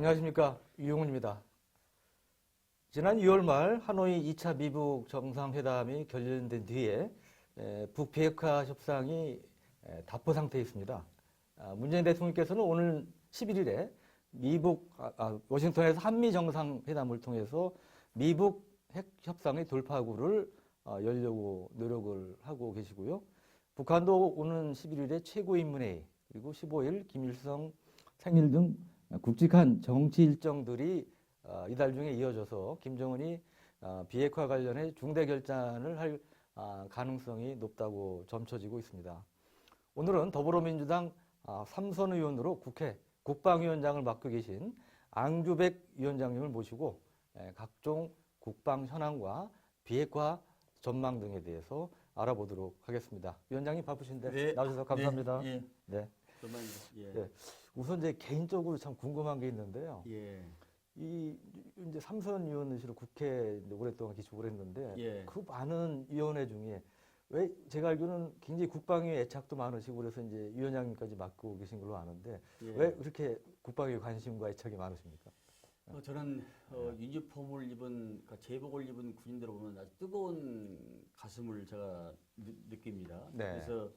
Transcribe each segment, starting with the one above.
안녕하십니까. 유용훈입니다. 지난 2월 말 하노이 2차 미북 정상회담이 결렬된 뒤에 북비핵화 협상이 답보 상태에 있습니다. 문재인 대통령께서는 오늘 11일에 워싱턴에서 한미 정상회담을 통해서 미북 핵 협상의 돌파구를 열려고 노력을 하고 계시고요. 북한도 오는 11일에 최고인문회의 그리고 15일 김일성 생일 등 굵직한 정치 일정들이 이달 중에 이어져서 김정은이 비핵화 관련해 중대 결단을 할 가능성이 높다고 점쳐지고 있습니다. 오늘은 더불어민주당 삼선 의원으로 국회 국방위원장을 맡고 계신 앙주백 위원장님을 모시고 각종 국방 현황과 비핵화 전망 등에 대해서 알아보도록 하겠습니다. 위원장님 바쁘신데 네. 나와주셔서 감사합니다. 네. 네. 예. 네. 우선 이제 개인적으로 참 궁금한 게 있는데요. 예. 이제 삼선 위원으시로 국회 오랫동안 기축을 했는데 예. 그 많은 위원회 중에 왜 제가 알기로는 굉장히 국방위 애착도 많으시고 그래서 이제 위원장님까지 맡고 계신 걸로 아는데 예. 왜 그렇게 국방위 관심과 애착이 많으십니까? 저는 유니폼을 입은 그러니까 제복을 입은 군인들을 보면 아주 뜨거운 가슴을 제가 느낍니다. 네. 그래서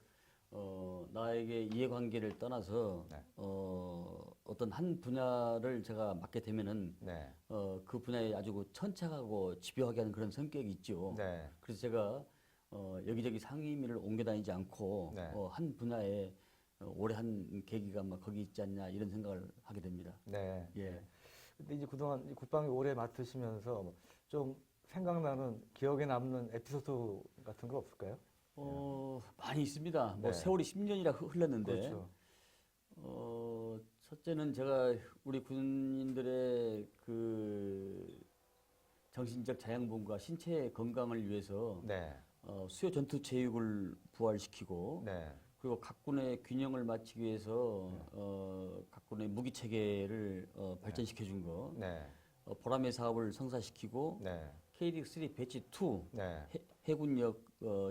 나에게 이해관계를 떠나서 네. 어떤 한 분야를 제가 맡게 되면은 네. 그 분야에 아주 천착하고 집요하게 하는 그런 성격이 있죠. 네. 그래서 제가 여기저기 상임위를 옮겨 다니지 않고 네. 한 분야에 오래 한 계기가 막 거기 있지 않냐 이런 생각을 하게 됩니다. 네. 예. 근데 이제 그동안 국방위 오래 맡으시면서 좀 생각나는 기억에 남는 에피소드 같은 거 없을까요? 많이 있습니다. 네. 세월이 10년이나 흘렀는데, 그렇죠. 첫째는 제가 우리 군인들의 그 정신적 자양분과 신체 건강을 위해서 네. 수요 전투 체육을 부활시키고, 네. 그리고 각군의 균형을 맞추기 위해서 각 군의 무기 체계를 발전시켜 준 거, 네. 보람의 사업을 성사시키고, 네. KD3 배치 2 네. 해군력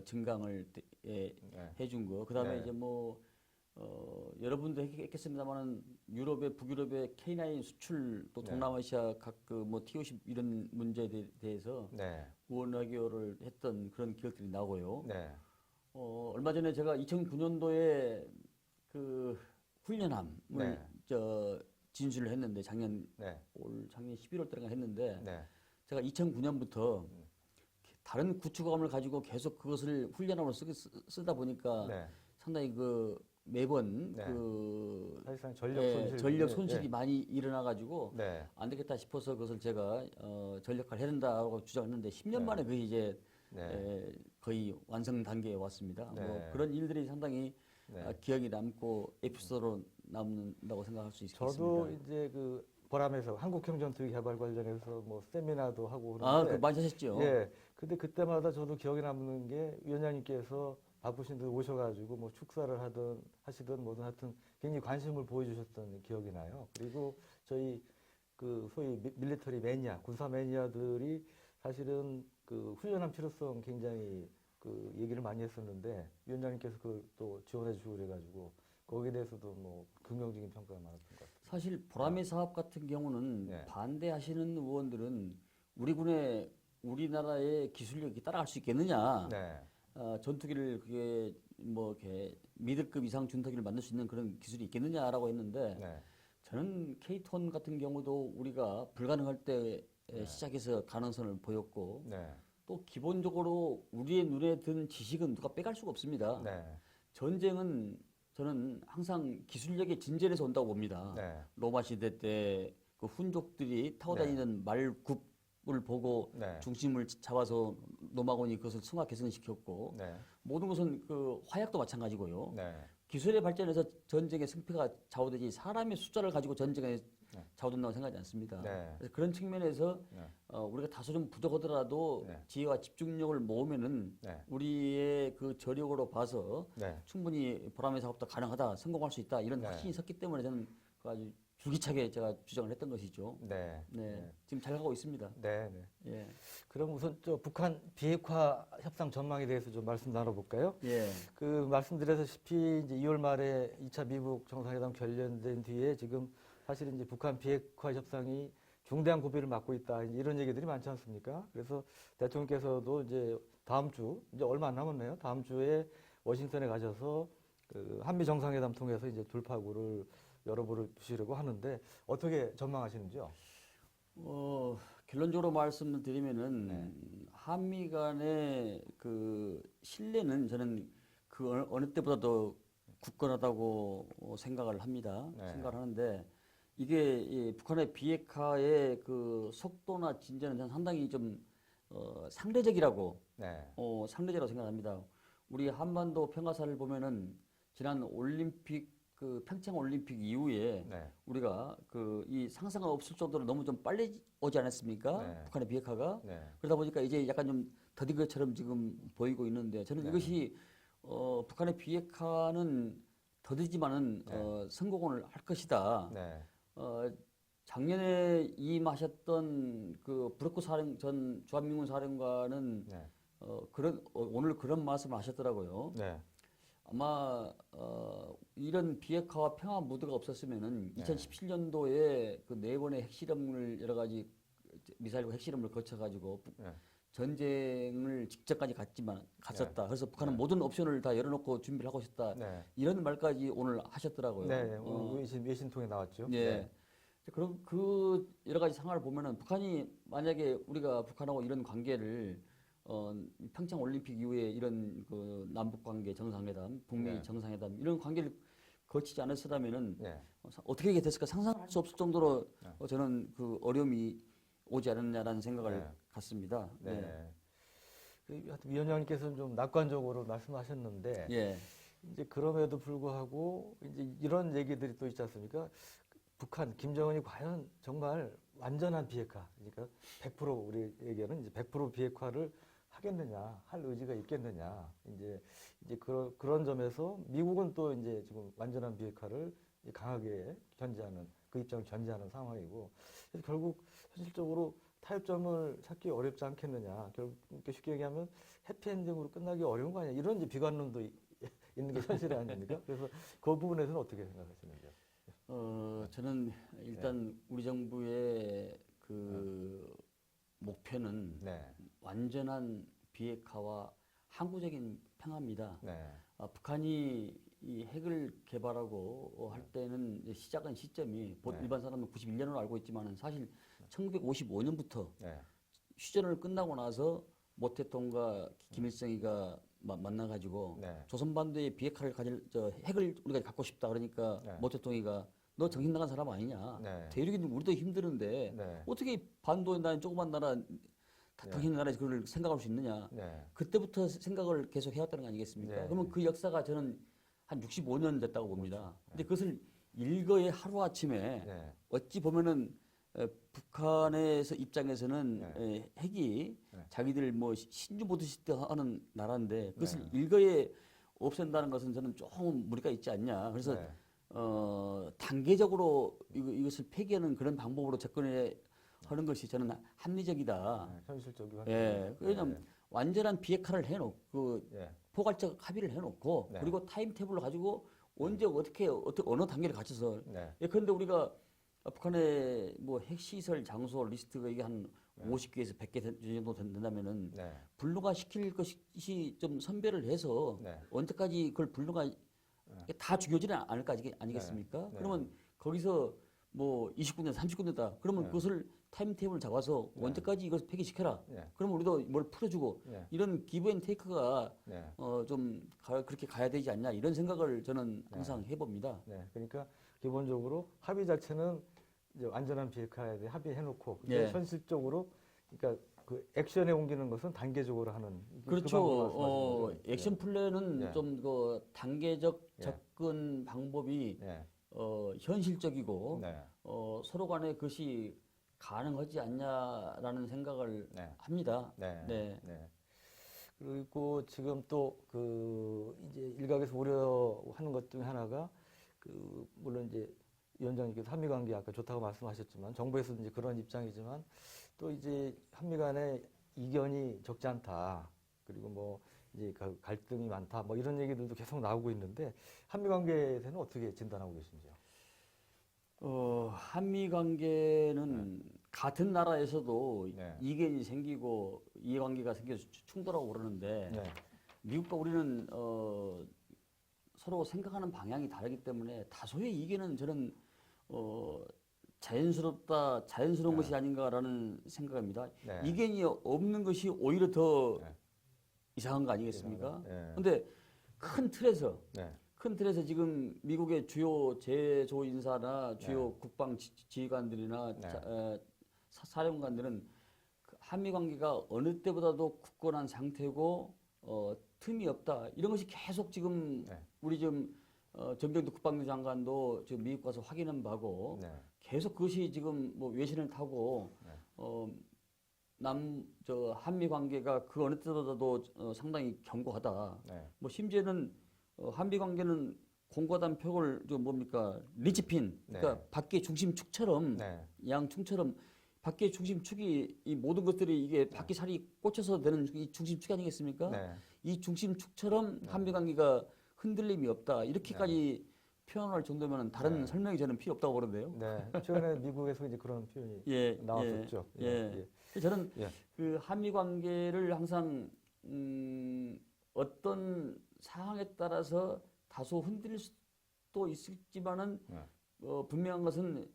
증강을 네. 해준 거. 그다음에 네. 이제 여러분도 했겠습니다만은 유럽의 북유럽의 K9 수출 또 네. 동남아시아 각 T50 이런 문제에 대해서 네. 의원외교를 했던 그런 기억들이 나고요. 네. 얼마 전에 제가 2009년도에 그 훈련함을 네. 진술을 했는데 작년 네. 11월 달인가 했는데 네. 제가 2009년부터 다른 구축함을 가지고 계속 그것을 훈련함으로 쓰다 보니까 네. 상당히 매번 네. 사실상 전력 전력 손실이 네. 많이 일어나 가지고 네. 안 되겠다 싶어서 그것을 제가 전력화를 해야 된다고 주장했는데 10년 네. 만에 그게 이제 네. 거의 완성 단계에 왔습니다. 네. 그런 일들이 상당히 네. 기억이 남고 에피소드로 남는다고 생각할 수 있겠습니다. 저도 이제 그 보람에서 한국형 전투기 개발 관련해서 세미나도 하고 그러는데 많이 하셨죠? 예. 근데 그때마다 저도 기억에 남는 게 위원장님께서 바쁘신 데 오셔가지고 축사를 하시든 뭐든 하여튼 굉장히 관심을 보여주셨던 기억이 나요. 그리고 저희 그 소위 밀리터리 매니아, 군사 매니아들이 사실은 그 훈련한 필요성 굉장히 그 얘기를 많이 했었는데 위원장님께서 그걸 또 지원해 주시고 그래가지고 거기에 대해서도 긍정적인 평가가 많았던 것 같아요. 사실 보람의 사업 같은 경우는 네. 반대하시는 의원들은 우리나라의 기술력이 따라갈 수 있겠느냐? 네. 전투기를 그게 이렇게 미들급 이상 전투기를 만들 수 있는 그런 기술이 있겠느냐라고 했는데 네. 저는 K톤 같은 경우도 우리가 불가능할 때 네. 시작해서 가능성을 보였고 네. 또 기본적으로 우리의 눈에 든 지식은 누가 빼갈 수가 없습니다. 네. 전쟁은 저는 항상 기술력의 진전에서 온다고 봅니다. 네. 로마 시대 때 그 훈족들이 타고 다니는 말굽을 보고 네. 중심을 잡아서 노마곤이 그것을 승화 개선시켰고 네. 모든 것은 그 화약도 마찬가지고요. 네. 기술의 발전에서 전쟁의 승패가 좌우되지 사람의 숫자를 가지고 전쟁에 좌우된다고 생각하지 않습니다. 네. 그래서 그런 측면에서 네. 우리가 다소 좀 부족하더라도 네. 지혜와 집중력을 모으면은 네. 우리의 그 저력으로 봐서 네. 충분히 보람의 사업도 가능하다, 성공할 수 있다 이런 네. 확신이 섰기 때문에 저는 그 아주 줄기차게 제가 주장을 했던 것이죠. 네. 네, 지금 잘 가고 있습니다. 네. 네. 예, 그럼 우선 북한 비핵화 협상 전망에 대해서 좀 말씀 나눠볼까요? 예, 그 말씀드렸다시피 이제 2월 말에 2차 미북 정상회담 결렬된 뒤에 지금 사실 이제 북한 비핵화 협상이 중대한 고비를 맞고 있다 이런 얘기들이 많지 않습니까? 그래서 대통령께서도 이제 다음 주 이제 얼마 안 남았네요. 다음 주에 워싱턴에 가셔서 그 한미 정상회담 통해서 이제 돌파구를 열어보시려고 하는데 어떻게 전망하시는지요? 결론적으로 말씀을 드리면은 네. 한미 간의 그 신뢰는 저는 그 어느 때보다도 굳건하다고 생각을 합니다. 네. 생각을 하는데 이게 이 북한의 비핵화의 그 속도나 진전은 저는 상당히 좀 상대적이라고 네. 상대적이라고 생각합니다. 우리 한반도 평화사를 보면은 지난 올림픽 그 평창 올림픽 이후에 네. 우리가 그 이 상상가 없을 정도로 너무 좀 빨리 오지 않았습니까? 네. 북한의 비핵화가 네. 그러다 보니까 이제 약간 좀 더딘 것처럼 지금 보이고 있는데 저는 네. 이것이 북한의 비핵화는 더디지만은 네. 성공을 할 것이다. 네. 어, 작년에 임하셨던 그 브로크 전 주한미군 사령관은 네. 오늘 그런 말씀을 하셨더라고요. 네. 아마 이런 비핵화와 평화 무드가 없었으면은 네. 2017년도에 그 네 번의 핵실험을 여러 가지 미사일과 핵실험을 거쳐가지고 네. 전쟁을 직전까지 갔었다. 그래서 북한은 네. 모든 옵션을 다 열어놓고 준비를 하고 있었다. 네. 이런 말까지 오늘 하셨더라고요. 네. 오늘 외신통에 나왔죠. 예. 네. 그럼 그 여러 가지 상황을 보면은 북한이 만약에 우리가 북한하고 이런 관계를 평창 올림픽 이후에 이런 그 남북 관계 정상회담, 북미 네. 정상회담 이런 관계를 거치지 않았으다면은 네. 어떻게 됐을까 상상할 수 없을 정도로 네. 저는 그 어려움이 오지 않았냐라는 생각을 네. 갖습니다. 네. 예. 하여튼 위원장님께서는 좀 낙관적으로 말씀하셨는데 예. 이제 그럼에도 불구하고 이제 이런 얘기들이 또 있지 않습니까? 북한 김정은이 과연 정말 완전한 비핵화, 그러니까 100% 우리에게는 이제 100% 비핵화를 하겠느냐, 할 의지가 있겠느냐, 이제 그런 점에서 미국은 또 이제 지금 완전한 비핵화를 강하게 견제하는 그 입장을 견제하는 상황이고, 그래서 결국 현실적으로 타협점을 찾기 어렵지 않겠느냐, 결국 쉽게 얘기하면 해피엔딩으로 끝나기 어려운 거 아니야, 이런 이제 비관론도 있는 게 현실이 아닙니까? 그래서 그 부분에서는 어떻게 생각하시는지요? 저는 일단 우리 정부의 그 목표는 네, 완전한 비핵화와 항구적인 평화입니다. 네, 북한이 이 핵을 개발하고 할 때는 이제 시작한 시점이 네. 일반 사람은 91년으로 알고 있지만 사실 1955년부터 네, 휴전을 끝나고 나서 모태통과 김일성이가 만나가지고 네. 조선반도의 비핵화를 핵을 우리가 갖고 싶다 그러니까 네. 모태통이가 너 정신 나간 사람 아니냐. 네. 대륙이 우리도 힘드는데 네. 어떻게 반도에 나 조그만 나라 당신 나라에서 그걸 생각할 수 있느냐. 네. 그때부터 생각을 계속 해왔다는 거 아니겠습니까? 네. 그러면 그 역사가 저는 한 65년 됐다고 봅니다. 그렇죠. 근데 그것을 일거에 하루아침에 네. 어찌 보면은 북한에서 입장에서는 네. 핵이 네. 자기들 뭐 신주 보듯이 하는 나라인데 그것을 네. 일거에 없앤다는 것은 저는 조금 무리가 있지 않냐. 그래서 네. 단계적으로 이것을 폐기하는 그런 방법으로 접근해 하는 것이 저는 합리적이다. 네. 현실적이고. 예. 왜냐면 완전한 비핵화를 해놓고 예. 포괄적 합의를 해놓고 네. 그리고 타임테이블을 가지고 언제 어떻게 어느 단계를 갖춰서 네. 예, 그런데 우리가 북한의 뭐 핵시설 장소 리스트가 이게 한 50개에서 100개 정도 된다면은 네. 불능화 시킬 것이 좀 선별을 해서 네. 언제까지 그걸 불능화 다 중요하지는 않을 거 아니겠습니까? 네. 그러면 거기서 뭐 20군데, 30군데다. 그러면 네. 그것을 타임테이블 잡아서 언제까지 이것을 폐기시켜라. 네. 그러면 우리도 뭘 풀어주고 네. 이런 기브앤테이크가 네. 그렇게 가야 되지 않냐 이런 생각을 저는 항상 해봅니다. 네. 그러니까 기본적으로 합의 자체는 이제 완전한 비핵화에 대해 합의해놓고 근데 예. 현실적으로 그러니까 그 액션에 옮기는 것은 단계적으로 하는 그렇죠. 방법을 말씀하시는 거죠? 액션 플랜은 네. 좀 그 단계적 예. 접근 방법이 네. 현실적이고 네. 서로 간에 그것이 가능하지 않냐라는 생각을 네. 합니다. 네. 네. 네. 그리고 지금 또 그 이제 일각에서 우려하는 것 중에 하나가 그 물론 이제 위원장님께서 한미 관계 아까 좋다고 말씀하셨지만 정부에서도 이제 그런 입장이지만 또 이제 한미 간의 이견이 적지 않다. 그리고 뭐 이제 갈등이 많다. 뭐 이런 얘기들도 계속 나오고 있는데 한미 관계에 대해서는 어떻게 진단하고 계신지요? 한미 관계는 같은 나라에서도 네. 이견이 생기고 이해관계가 생겨서 충돌하고 그러는데 네. 미국과 우리는 서로 생각하는 방향이 다르기 때문에 다소의 이견은 저는 자연스러운 네. 것이 아닌가라는 생각입니다. 네. 이견이 없는 것이 오히려 더 네. 이상한 거 아니겠습니까? 네. 근데 큰 틀에서 네. 큰 틀에서 지금 미국의 주요 제조 인사나 주요 국방 지휘관들이나 네. 사령관들은 그 한미 관계가 어느 때보다도 굳건한 상태고 틈이 없다. 이런 것이 계속 지금 네. 우리 지금 전병도 국방부 장관도 지금 미국 가서 확인한 바고 네. 계속 그것이 지금 뭐 외신을 타고 한미 관계가 그 어느 때보다도 상당히 견고하다. 네. 뭐 심지어는 한미 관계는 공과단 표를 저 뭡니까 리치핀 그러니까 네. 밖의 중심축처럼 네. 양충처럼 밖의 중심축이 이 모든 것들이 이게 바퀴 살이 꽂혀서 되는 이 중심축 아니겠습니까? 네. 이 중심축처럼 한미 관계가 흔들림이 없다 이렇게까지 표현할 정도면 다른 설명이 저는 필요 없다고 보는데요. 네. 최근에 미국에서 이제 그런 표현이 예, 나왔었죠. 예. 저는 그 한미 관계를 항상 어떤 상황에 따라서 다소 흔들릴 수도 있을지만은 분명한 것은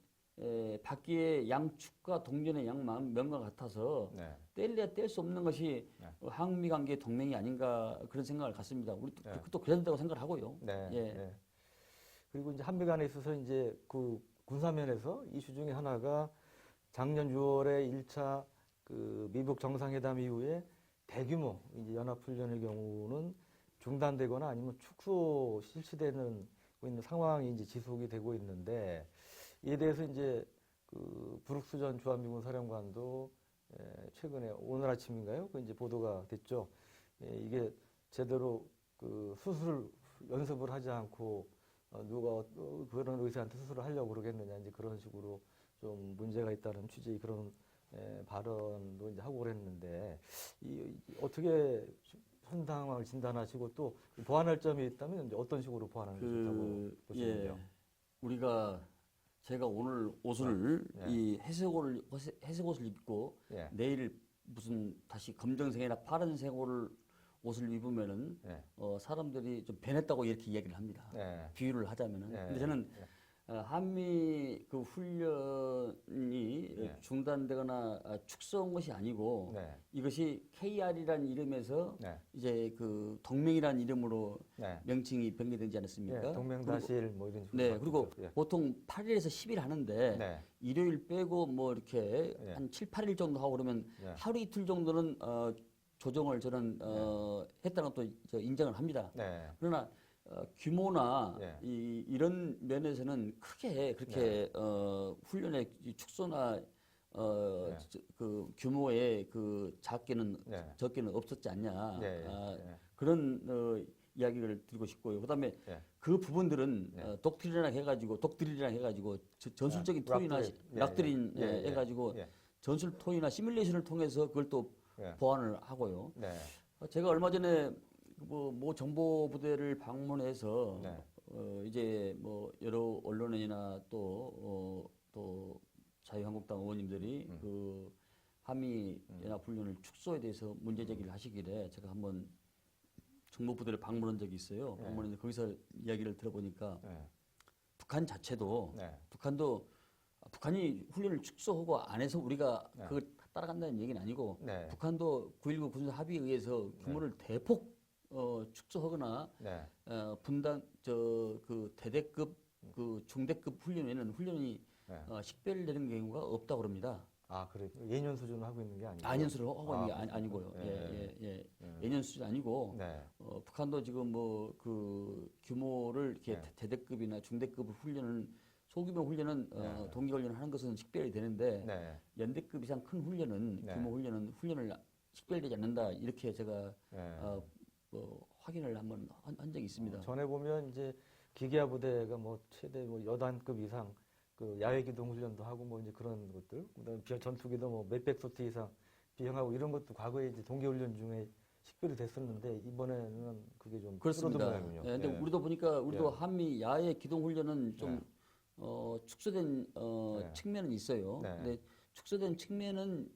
바퀴의 양축과 동전의 양면과 같아서 네. 뗄래야 뗄 수 없는 것이 한미 관계의 동맹이 아닌가 그런 생각을 갖습니다. 우리 또 그래야 된다고 생각을 하고요. 네. 예. 네. 그리고 이제 한미 간에 있어서 이제 그 군사면에서 이슈 중에 하나가 작년 6월에 1차 그 미국 정상회담 이후에 대규모 이제 연합훈련의 경우는 중단되거나 아니면 축소 실시되는 있는 상황이 이제 지속이 되고 있는데 이에 대해서 이제 그 브룩스 전 주한미군 사령관도 최근에 오늘 아침인가요? 그 이제 보도가 됐죠. 이게 제대로 그 수술 연습을 하지 않고 누가 그런 의사한테 수술을 하려고 그러겠느냐 이제 그런 식으로 좀 문제가 있다는 취지의 그런 발언도 이제 하고 그랬는데 어떻게 현 상황을 진단하시고 또 보완할 점이 있다면 이제 어떤 식으로 보완하는 게 좋다고 보시는데요? 우리가 제가 오늘 옷을 이 회색 옷을 입고 내일 무슨 다시 검정색이나 파란색 옷을 입으면은 사람들이 좀 변했다고 이렇게 이야기를 합니다. 비유를 하자면은. 근데 저는 한미 그 훈련이 중단되거나 축소한 것이 아니고 이것이 KR이라는 이름에서 이제 그 동맹이라는 이름으로 명칭이 변경되지 않았습니까? 동맹다실 뭐 이런 식으로. 네, 그리고 보통 8일에서 10일 하는데 일요일 빼고 뭐 이렇게 한 7, 8일 정도 하고 그러면 하루 이틀 정도는 조정을 저는 했다는 것도 인정을 합니다. 그러나 규모나 이런 면에서는 크게 그렇게 훈련의 축소나 그 규모의 그 적게는 없었지 않냐 그런 이야기를 드리고 싶고요. 그다음에 그 부분들은 독트린이라 해가지고 전술적인 토의나 락드린 해가지고 전술 토의나 시뮬레이션을 통해서 그걸 또 보완을 하고요. 제가 얼마 전에 모 정보부대를 방문해서 이제 뭐 여러 언론이나 또 자유한국당 의원님들이 그 한미 연합훈련을 축소에 대해서 문제 제기를 하시길래 제가 한번 정보부대를 방문한 적이 있어요. 방문했는데 거기서 이야기를 들어보니까 북한 자체도 북한이 훈련을 축소하고 안 해서 우리가 그걸 따라간다는 얘기는 아니고 북한도 9.19 군사 합의에 의해서 규모를 대폭 축소하거나 분단 그 대대급 그 중대급 훈련에는 훈련이 식별되는 경우가 없다고 그럽니다. 아, 그래. 예년 수준을 하고 있는 게 아니고. 예년수를 하고 있는 게 아니고요. 예년 수준 아니고 북한도 지금 뭐 그 규모를 이렇게 대대급이나 중대급 훈련은 소규모 훈련은 동기 훈련을 하는 것은 식별이 되는데 연대급 이상 큰 훈련은 규모 훈련을 식별되지 않는다 이렇게 제가 확인을 한번 한 적이 있습니다. 전에 보면 이제 기계화 부대가 뭐 최대 뭐 여단급 이상 그 야외 기동 훈련도 하고 뭐 이제 그런 것들, 그다음에 전투기도 뭐 몇백 소트 이상 비행하고 이런 것도 과거에 이제 동계 훈련 중에 식별이 됐었는데 이번에는 그게 좀 그렇습니다. 줄어든 모양이군요. 근데 우리도 보니까 한미 야외 기동 훈련은 좀 축소된 네. 측면은 있어요. 네. 근데 축소된 측면은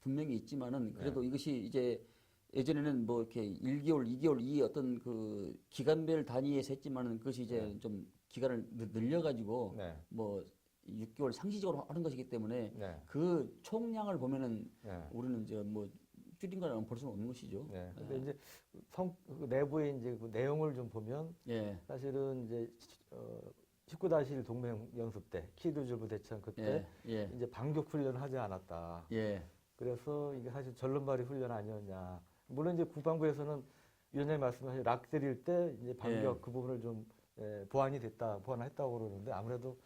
분명히 있지만은 그래도 이것이 이제 예전에는 뭐 이렇게 1개월, 2개월 이 어떤 그 기간별 단위에서 했지만은 그것이 이제 좀 기간을 늘려가지고 네. 뭐 6개월 상시적으로 하는 것이기 때문에 네. 그 총량을 보면은 네. 우리는 이제 뭐 줄인 거라고 볼 수는 없는 것이죠. 네. 근데 이제 그 내부의 이제 그 내용을 좀 보면 예. 사실은 이제 19-1 동맹 연습 때 키르주르 대천 그때 예. 이제 반격 훈련을 하지 않았다. 예. 그래서 이게 사실 전론발이 훈련 아니었냐. 물론 이제 국방부에서는 위원장님 말씀하신 락 때릴 때 이제 반격 그 부분을 좀 보완했다고 그러는데 아무래도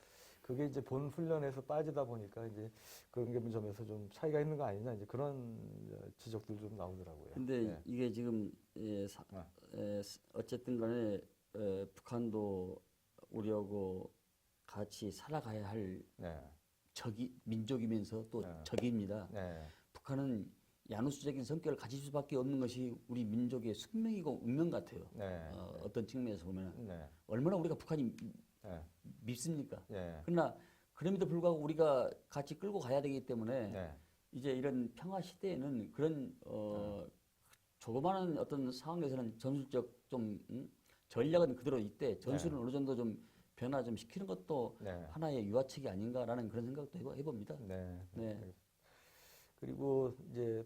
그게 이제 본 훈련에서 빠지다 보니까 이제 그런 게 점에서 좀 차이가 있는 거 아니냐 이제 그런 지적들 좀 나오더라고요. 근데 이게 지금 어쨌든 간에 북한도 우리하고 같이 살아가야 할 민족이면서 또 적입니다. 북한은 야누스적인 성격을 가질 수밖에 없는 것이 우리 민족의 숙명이고 운명 같아요. 어떤 측면에서 보면 얼마나 우리가 북한이 밉습니까? 그러나 그럼에도 불구하고 우리가 같이 끌고 가야 되기 때문에 이제 이런 평화 시대에는 그런 조그마한 어떤 상황에서는 전술적 좀 전략은 그대로 있대 전술은 어느 정도 좀 변화 좀 시키는 것도 하나의 유화책이 아닌가라는 그런 생각도 해봅니다. 네. 그리고 이제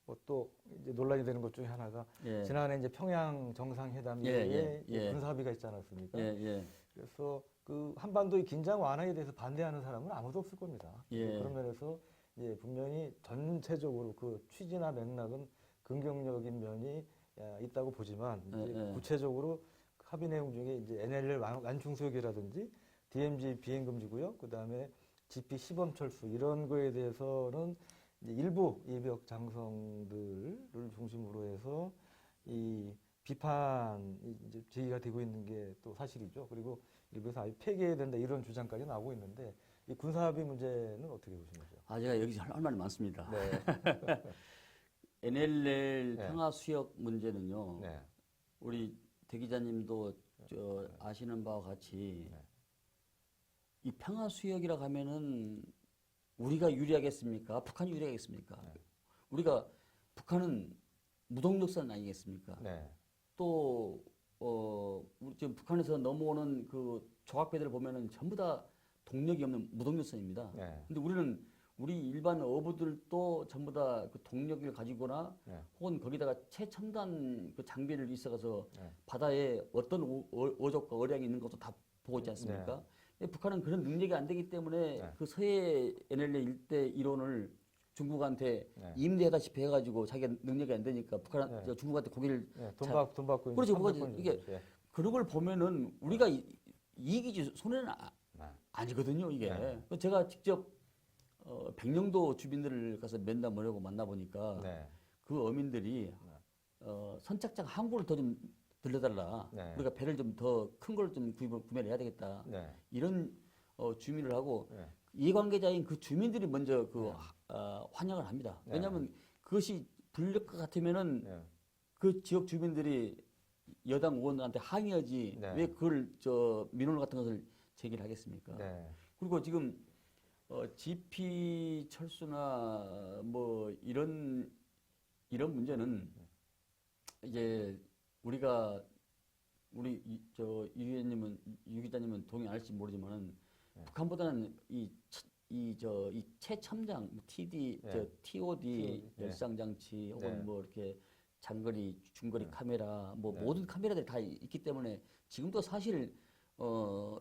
뭐 또 이제 논란이 되는 것 중에 하나가 지난해 이제 평양 정상회담 이후에 군사 합의가 있지 않았습니까? 그래서 그 한반도의 긴장 완화에 대해서 반대하는 사람은 아무도 없을 겁니다. 그런 면에서 이제 분명히 전체적으로 그 취지나 맥락은 긍정적인 면이 있다고 보지만 이제 구체적으로 합의 내용 중에 이제 NLL 완충수역이라든지 DMZ 비행 금지구역, 그 다음에 GP 시범 철수 이런 거에 대해서는 이제 일부 예비역 장성들을 중심으로 해서 이 비판이 이제 제기가 되고 있는 게 또 사실이죠. 그리고 일부에서 아예 폐기해야 된다 이런 주장까지 나오고 있는데 이 군사합의 문제는 어떻게 보십니까? 제가 여기서 할 말이 많습니다. NLL 평화수역 문제는요. 우리 대 기자님도 아시는 바와 같이 이 평화수역이라고 하면은 우리가 유리하겠습니까? 북한이 유리하겠습니까? 우리가 북한은 무동력선 아니겠습니까? 또 우리 지금 북한에서 넘어오는 그 조각배들 보면은 전부 다 동력이 없는 무동력선입니다. 근데 우리 일반 어부들도 전부 다 그 동력을 가지거나 혹은 거기다가 최첨단 그 장비를 있어서 바다에 어떤 어족과 어량이 있는 것도 다 보고 있지 않습니까? 북한은 그런 능력이 안 되기 때문에 그 서해 NLL 일대 이론을 중국한테 임대하다시피 해가지고 자기가 능력이 안 되니까 중국한테 고기를 돈 받고 그렇죠. 이게 그런 걸 보면은 우리가 이익이지 손해는 아니거든요. 이게 제가 직접 백령도 주민들을 가서 면담을 하고 만나보니까 그 어민들이 선착장 항구를 더 좀 들려달라. 우리가 배를 좀 더 큰 걸 좀 구매를 해야 되겠다. 이런 주민을 하고 이해관계자인 그 주민들이 먼저 환영을 합니다. 왜냐하면 그것이 불릴 것 같으면은 그 지역 주민들이 여당 의원들한테 항의하지 왜 그걸 민원 같은 것을 제기를 하겠습니까? 그리고 지금 GP 철수나 뭐 이런 문제는 이제 우리 유 기자님은 동의할지 모르지만은 북한보다는 이 최첨장 TD, TOD 열상 장치 혹은 뭐 이렇게 장거리, 중거리 카메라 뭐 모든 카메라들이 다 있기 때문에 지금도 사실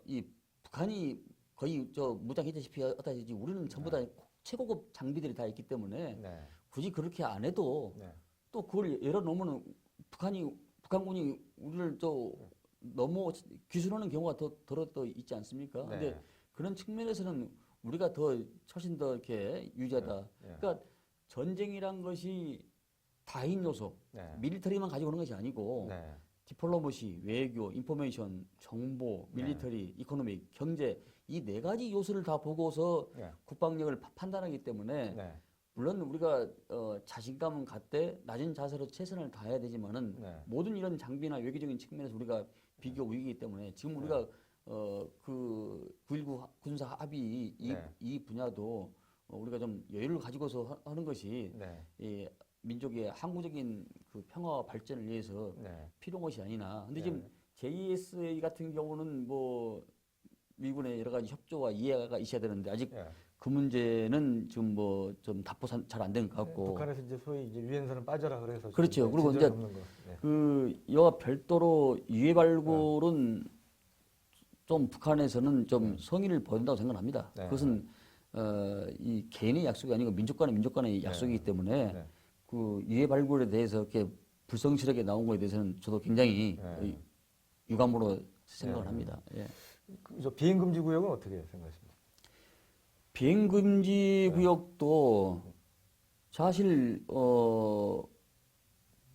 이 북한이 거의 무장 해제시피 하다시피 우리는 전부 다 최고급 장비들이 다 있기 때문에 굳이 그렇게 안 해도 또 그걸 열어놓으면 북한군이 우리를 너무 기술하는 경우가 더 있지 않습니까? 근데 그런 측면에서는 우리가 훨씬 더 이렇게 유리하다. 그러니까 전쟁이란 것이 다인 요소, 밀리터리만 가지고 오는 것이 아니고 디플로머시, 외교, 인포메이션, 정보, 밀리터리, 이코노믹, 경제 이 네 가지 요소를 다 보고서 국방력을 판단하기 때문에 물론 우리가 자신감은 갖되 낮은 자세로 최선을 다해야 되지만은 모든 이런 장비나 외교적인 측면에서 우리가 비교 우위이기 때문에 지금 우리가 그 9.19 군사 합의 네. 이 분야도 우리가 좀 여유를 가지고서 하는 것이 네. 이 민족의 항구적인 그 평화와 발전을 위해서 네. 필요한 것이 아니나. 근데 네. 지금 JSA 같은 경우는 뭐 미군의 여러 가지 협조와 이해가 있어야 되는데 아직 네. 그 문제는 지금 뭐 좀 답보 잘 안 된 것 같고. 북한에서 이제 소위 이제 유엔선은 빠져라 그래서 그렇죠. 지금 그리고 진전이 이제 없는 거. 네. 그 이와 별도로 유해 발굴은 좀 북한에서는 좀 성의를 보인다고 생각합니다. 네. 그것은 이 개인의 약속이 아니고 민족 간의 약속이기 때문에 네. 그 유해 발굴에 대해서 이렇게 불성실하게 나온 거에 대해서는 저도 굉장히 네. 유감으로 생각을 합니다. 예. 저 비행 금지 구역은 어떻게 생각하십니까? 비행 금지 구역도 사실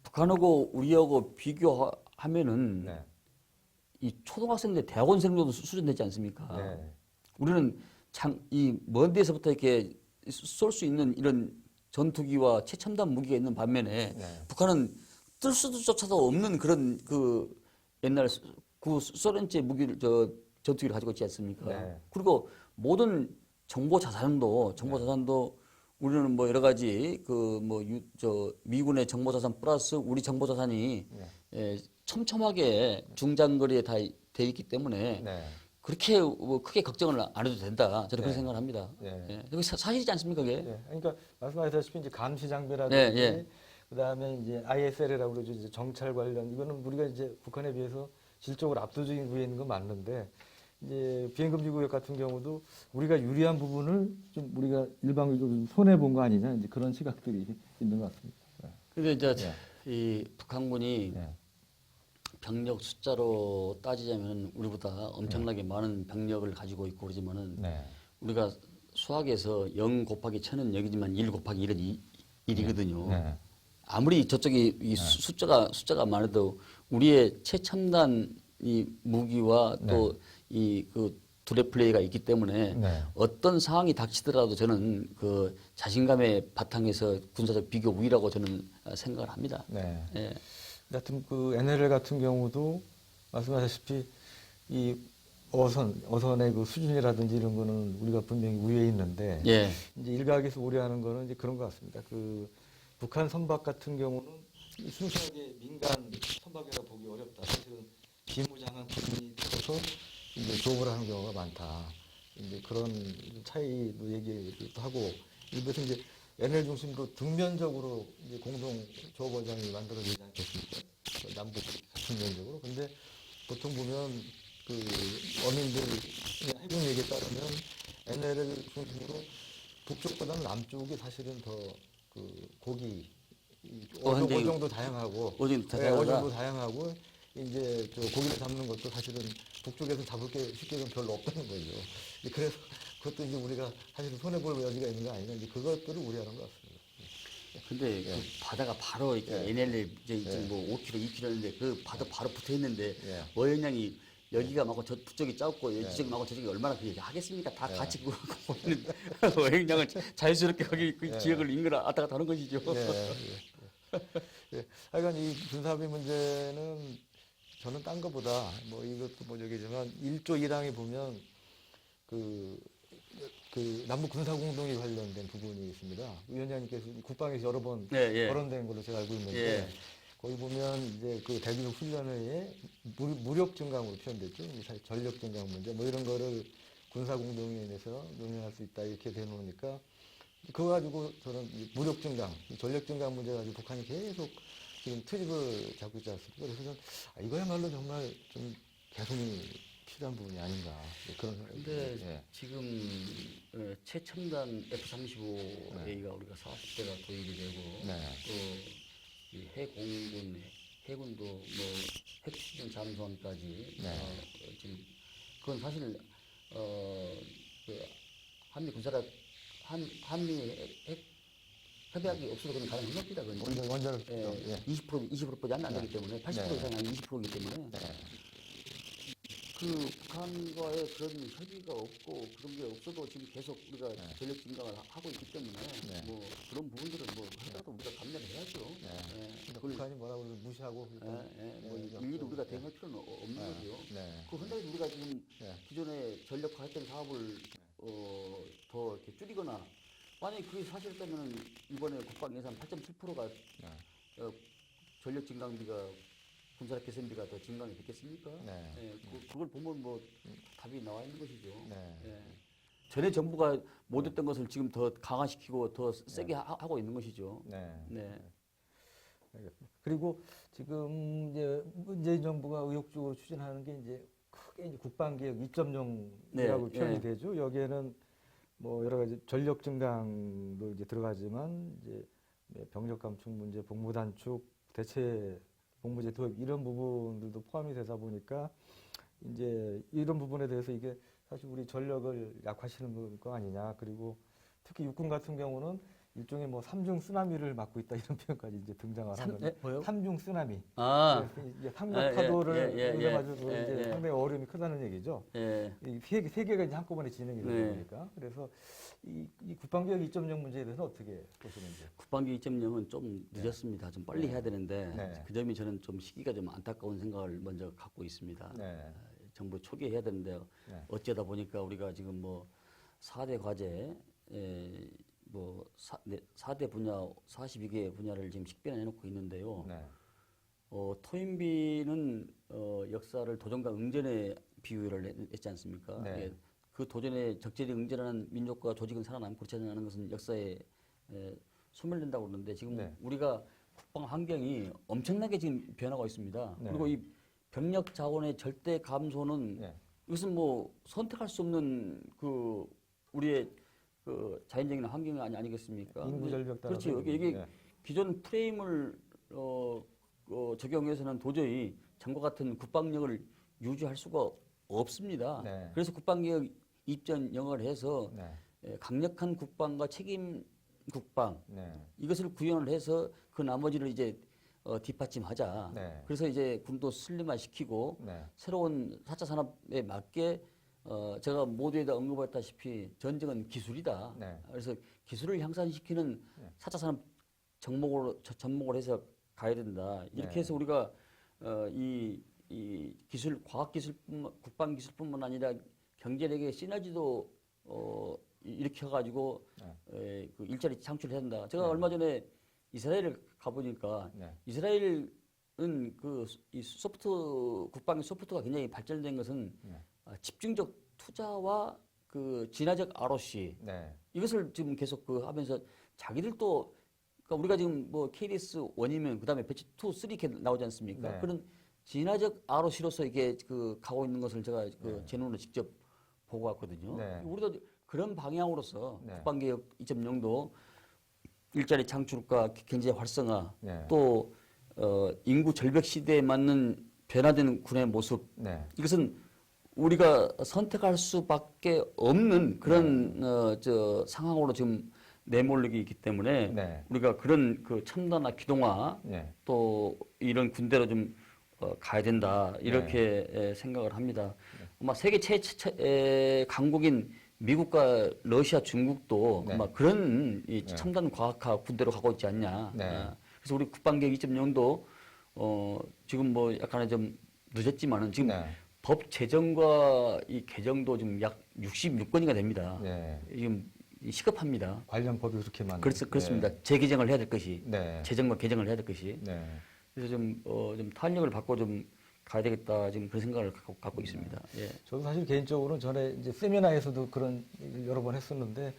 북한하고 우리하고 비교하면은 네. 이 초등학생들 대학원생도 수준 되지 않습니까? 네. 우리는 이 먼 데서부터 이렇게 쏠 수 있는 이런 전투기와 최첨단 무기가 있는 반면에 네. 북한은 뜰 수조차도 없는 그런 그 옛날 그 소련제 무기를 전투기를 가지고 있지 않습니까? 네. 그리고 모든 정보 자산도 우리는 뭐 여러 가지 그 뭐 미군의 정보 자산 플러스 우리 정보 자산이 촘촘하게 중장거리에 다 돼 있기 때문에 네. 그렇게 뭐 크게 걱정을 안 해도 된다. 저는 그렇게 네. 생각을 합니다. 네. 예. 그게 사실이지 않습니까, 그게? 네. 그러니까 말씀하셨다시피 이제 감시 장비라든지 네, 예. 그다음에 이제 ISL이라고 그러죠. 이제 정찰 관련 이거는 우리가 이제 북한에 비해서 질적으로 압도적인 구에 있는 건 맞는데 이제 비행 금지 구역 같은 경우도 우리가 유리한 부분을 좀 우리가 일방적으로 좀 손해 본 거 아니냐 이제 그런 시각들이 있는 것 같습니다. 네. 근데 이제 이 북한군이 네. 병력 숫자로 따지자면 우리보다 엄청나게 많은 병력을 가지고 있고 그러지만은 네. 우리가 수학에서 0 곱하기 1000은 0이지만 1 곱하기 1은 1이거든요. 네. 아무리 저쪽이 이 숫자가 많아도 우리의 최첨단 이 무기와 또 이 그 둘의 플레이가 있기 때문에 네. 어떤 상황이 닥치더라도 저는 그 자신감의 바탕에서 군사적 비교 우위라고 저는 생각을 합니다. 네. 예. 하여튼 그 NLL 같은 경우도 말씀하셨다시피 이 어선의 그 수준이라든지 이런 거는 우리가 분명히 우위에 있는데 예. 이제 일각에서 우려하는 거는 이제 그런 것 같습니다. 그 북한 선박 같은 경우는 순수하게 민간 선박이라 보기 어렵다. 사실은 비무장한 군인이 있어서 이제 조업을 하는 경우가 많다. 이제 그런 차이도 얘기도 하고 이것은 이제 NL 중심으로 등면적으로 이제 공동 조업원장이 만들어지지 않겠습니까? 남북 같은 면적으로. 근데 보통 보면 그 어민들 해군 얘기에 따르면 NL을 중심으로 북쪽보다는 남쪽이 사실은 더 그 고기 어종도 다양하고 어종도 다양하고 이제 저 고기를 잡는 것도 사실은 북쪽에서 잡을 게 쉽게는 별로 없다는 거죠. 그래서 그것도 이제 우리가 사실은 손해 볼 여지가 있는 거 아니냐 이제 그것들을 우려하는 것 같습니다. 근데 그 바다가 바로 이렇게 NLL 이제 뭐 5km, 2km인데 그 바다 바로 붙어 있는데 어연량이 여기가 막고 저 북쪽이 짧고 이쪽이 막고 저쪽이 얼마나 그 얘기 하겠습니까? 다 같이 보이는 어연량을 자연스럽게 거기 그 지역을 인근을 왔다 갔다 하는 것이죠. 하여간 이 군사합의 문제는 저는 딴 것보다 뭐 이것도 뭐 저기지만 1조 1항에 보면 그 남북 군사 공동에 관련된 부분이 있습니다. 위원장님께서 국방에서 여러 번 거론된 걸로 제가 알고 있는데 거기 보면 이제 그 대규모 훈련에 무력 증강으로 표현됐죠. 사실 전력 증강 문제 뭐 이런 거를 군사 공동위원회에서 논의할 수 있다 이렇게 되놓으니까 그거 가지고 저는 무력 증강, 전력 증강 문제 가지고 북한이 계속 지금 트집을 잡고 있지 않습니까? 그래서 저는 이거야말로 정말 좀 개선이 필요한 부분이 아닌가 그런 생각이 근데 듭니다. 지금 최첨단 F-35A가 우리가 40대가 도입이 되고 또 이 해군도 뭐 핵추진 잠수함까지 지금 그건 사실 그 한미 군사력 한미 핵 협약이 없어도 그건 가능한 겁니다. 원자력 20%밖에 안 되기 때문에 80% 이상이 아니고 20%이기 때문에 그 북한과의 그런 협의가 없고 그런 게 없어도 지금 계속 우리가 전력 증강을 하고 있기 때문에 뭐 그런 부분들은 뭐 하더라도 우리가 감내를 해야죠. 북한이 뭐라고 그러고 무시하고 일단 뭐 일일이 우리가 대응할 필요는 없는 거죠. 네. 그 흔히 우리가 지금 네. 기존에 전력화 했던 사업을 더 이렇게 줄이거나 만약에 그게 사실이었다면 이번에 국방 예산 8.7%가 전력 증강비가 군사력 개선비가 더 증강이 됐겠습니까? 네. 그걸 보면 뭐 답이 나와 있는 것이죠. 네. 예. 전에 정부가 못했던 것을 지금 더 강화시키고 더 세게 하고 있는 것이죠. 네. 네. 알겠습니다. 그리고 지금 이제 문재인 정부가 의욕적으로 추진하는 게 이제 크게 이제 국방개혁 2.0이라고 네, 표현이 네. 되죠. 여기에는 뭐 여러 가지 전력 증강도 이제 들어가지만 이제 병력 감축 문제, 복무 단축, 대체 복무제 도입 이런 부분들도 포함이 되다 보니까 이제 이런 부분에 대해서 이게 사실 우리 전력을 약화시키는 거 아니냐. 그리고 특히 육군 같은 경우는 일종의 뭐 삼중 쓰나미를 맞고 있다 이런 표현까지 이제 등장을 하는 뭐요? 삼중 쓰나미. 아, 이제 삼각 파도를 예, 맞아서 예, 이제 예. 상당히 어려움이 크다는 얘기죠. 예. 이 세 개가 이제 한꺼번에 진행이 되다 네. 보니까 그래서 이 국방개혁 2.0 문제에 대해서 어떻게 보시는지. 국방기 2.0은 좀 늦었습니다. 좀 빨리 해야 되는데 네. 그 점이 저는 좀 시기가 좀 안타까운 생각을 먼저 갖고 있습니다. 네. 정부 초기에 해야 되는데요. 네. 어쩌다 보니까 우리가 지금 뭐 4대 과제, 뭐 4대 분야, 42개 분야를 지금 식별해 놓고 있는데요. 네. 토인비는 역사를 도전과 응전에 비유를 했지 않습니까? 네. 예, 그 도전에 적절히 응전하는 민족과 조직은 살아남고 그렇지 않은 것은 역사에 소멸된다고 그러는데 지금 네. 우리가 국방 환경이 엄청나게 지금 변하고 있습니다. 네. 그리고 이 병력 자원의 절대 감소는 네. 이것은 뭐 선택할 수 없는 그 우리의 그 자연적인 환경이 아니겠습니까? 인구 절벽 따라서. 그렇지. 이게 네. 기존 프레임을 적용해서는 도저히 전과 같은 국방력을 유지할 수가 없습니다. 네. 그래서 국방개혁 2.0을 해서 네. 강력한 국방과 책임 국방 네. 이것을 구현을 해서 그 나머지를 이제 뒷받침하자. 네. 그래서 이제 군도 슬림화시키고 네. 새로운 4차 산업에 맞게 제가 모두에다 언급했다시피 전쟁은 기술이다. 네. 그래서 기술을 향상시키는 네. 4차 산업 접목을 해서 가야 된다. 이렇게 네. 해서 우리가 이 기술, 과학기술뿐만, 국방기술뿐만 아니라 경제력의 시너지도 일으켜가지고 그 일자리 창출해야 된다. 제가 네. 얼마 전에 이스라엘을 가보니까 네. 이스라엘은 이 국방의 소프트가 굉장히 발전된 것은 네. 집중적 투자와 그 진화적 ROC 네. 이것을 지금 계속 하면서 자기들도 그러니까 우리가 지금 뭐 KBS 1이면 그다음에 배치 2, 3 이렇게 나오지 않습니까? 네. 그런 진화적 ROC로서 이게 가고 있는 것을 제가 제 눈으로 직접 보고 왔거든요. 네. 우리도 그런 방향으로서 네. 국방개혁 2.0도 일자리 창출과 경제 활성화 네. 또 인구 절벽 시대에 맞는 변화되는 군의 모습 네. 이것은 우리가 선택할 수밖에 없는 그런 상황으로 지금 내몰리기 있기 때문에 네. 우리가 그런 그 첨단화 기동화 네. 또 이런 군대로 좀 가야 된다 이렇게 생각을 합니다. 아마 세계 강국인 미국과 러시아, 중국도 네. 아마 그런 이 첨단 과학화 군대로 가고 있지 않냐. 네. 그래서 우리 국방개혁 2.0도 지금 뭐 약간은 좀 늦었지만은 지금 네. 법 제정과 이 개정도 지금 약 66건이가 됩니다. 네. 지금 시급합니다. 관련 법이 그렇게 많아요. 그렇습니다. 재개정을 해야 될 것이, 네. 재정과 개정을 해야 될 것이. 네. 그래서 좀 탄력을 받고 좀 가야 되겠다 지금 그런 생각을 갖고 있습니다. 예. 저도 사실 개인적으로는 전에 이제 세미나에서도 그런 얘기를 여러 번 했었는데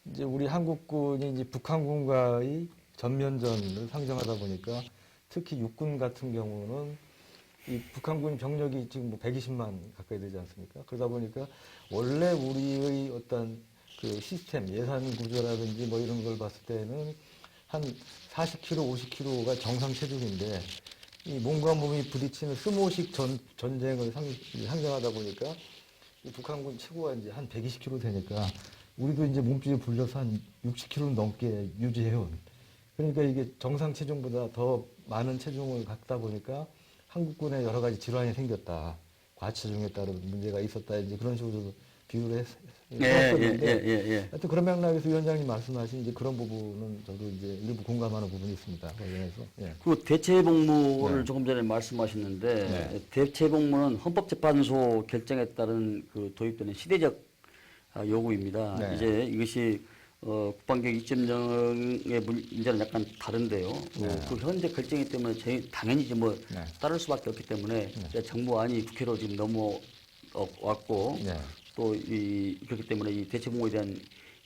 이제 우리 한국군이 이제 북한군과의 전면전을 상정하다 보니까 특히 육군 같은 경우는 이 북한군 병력이 지금 뭐 120만 가까이 되지 않습니까? 그러다 보니까 원래 우리의 어떤 그 시스템, 예산 구조라든지 뭐 이런 걸 봤을 때는 한 40km, 50km가 정상 체중인데 이 몸과 몸이 부딪히는 스모식 전쟁을 상정하다 보니까 이 북한군 최고가 이제 한 120km 되니까 우리도 이제 몸집이 불려서 한 60km 넘게 유지해온. 그러니까 이게 정상 체중보다 더 많은 체중을 갖다 보니까 한국군에 여러 가지 질환이 생겼다. 과체중에 따른 문제가 있었다. 이제 그런 식으로 비유를 예, 했었는데 하여튼 그런 맥락에서 위원장님 말씀하신 이제 그런 부분은 저도 이제 일부 공감하는 부분이 있습니다. 관련해서. 예. 그 대체복무를 네. 조금 전에 말씀하셨는데 네. 대체복무는 헌법재판소 결정에 따른 그 도입되는 시대적 요구입니다. 네. 이제 이것이 국방개혁 2.0의 문제는 약간 다른데요. 그 현재 결정이기 때문에 당연히 이제 뭐 네. 따를 수밖에 없기 때문에 이제 정부안이 국회로 지금 넘어왔고 네. 또 그렇기 때문에 이 대체복무에 대한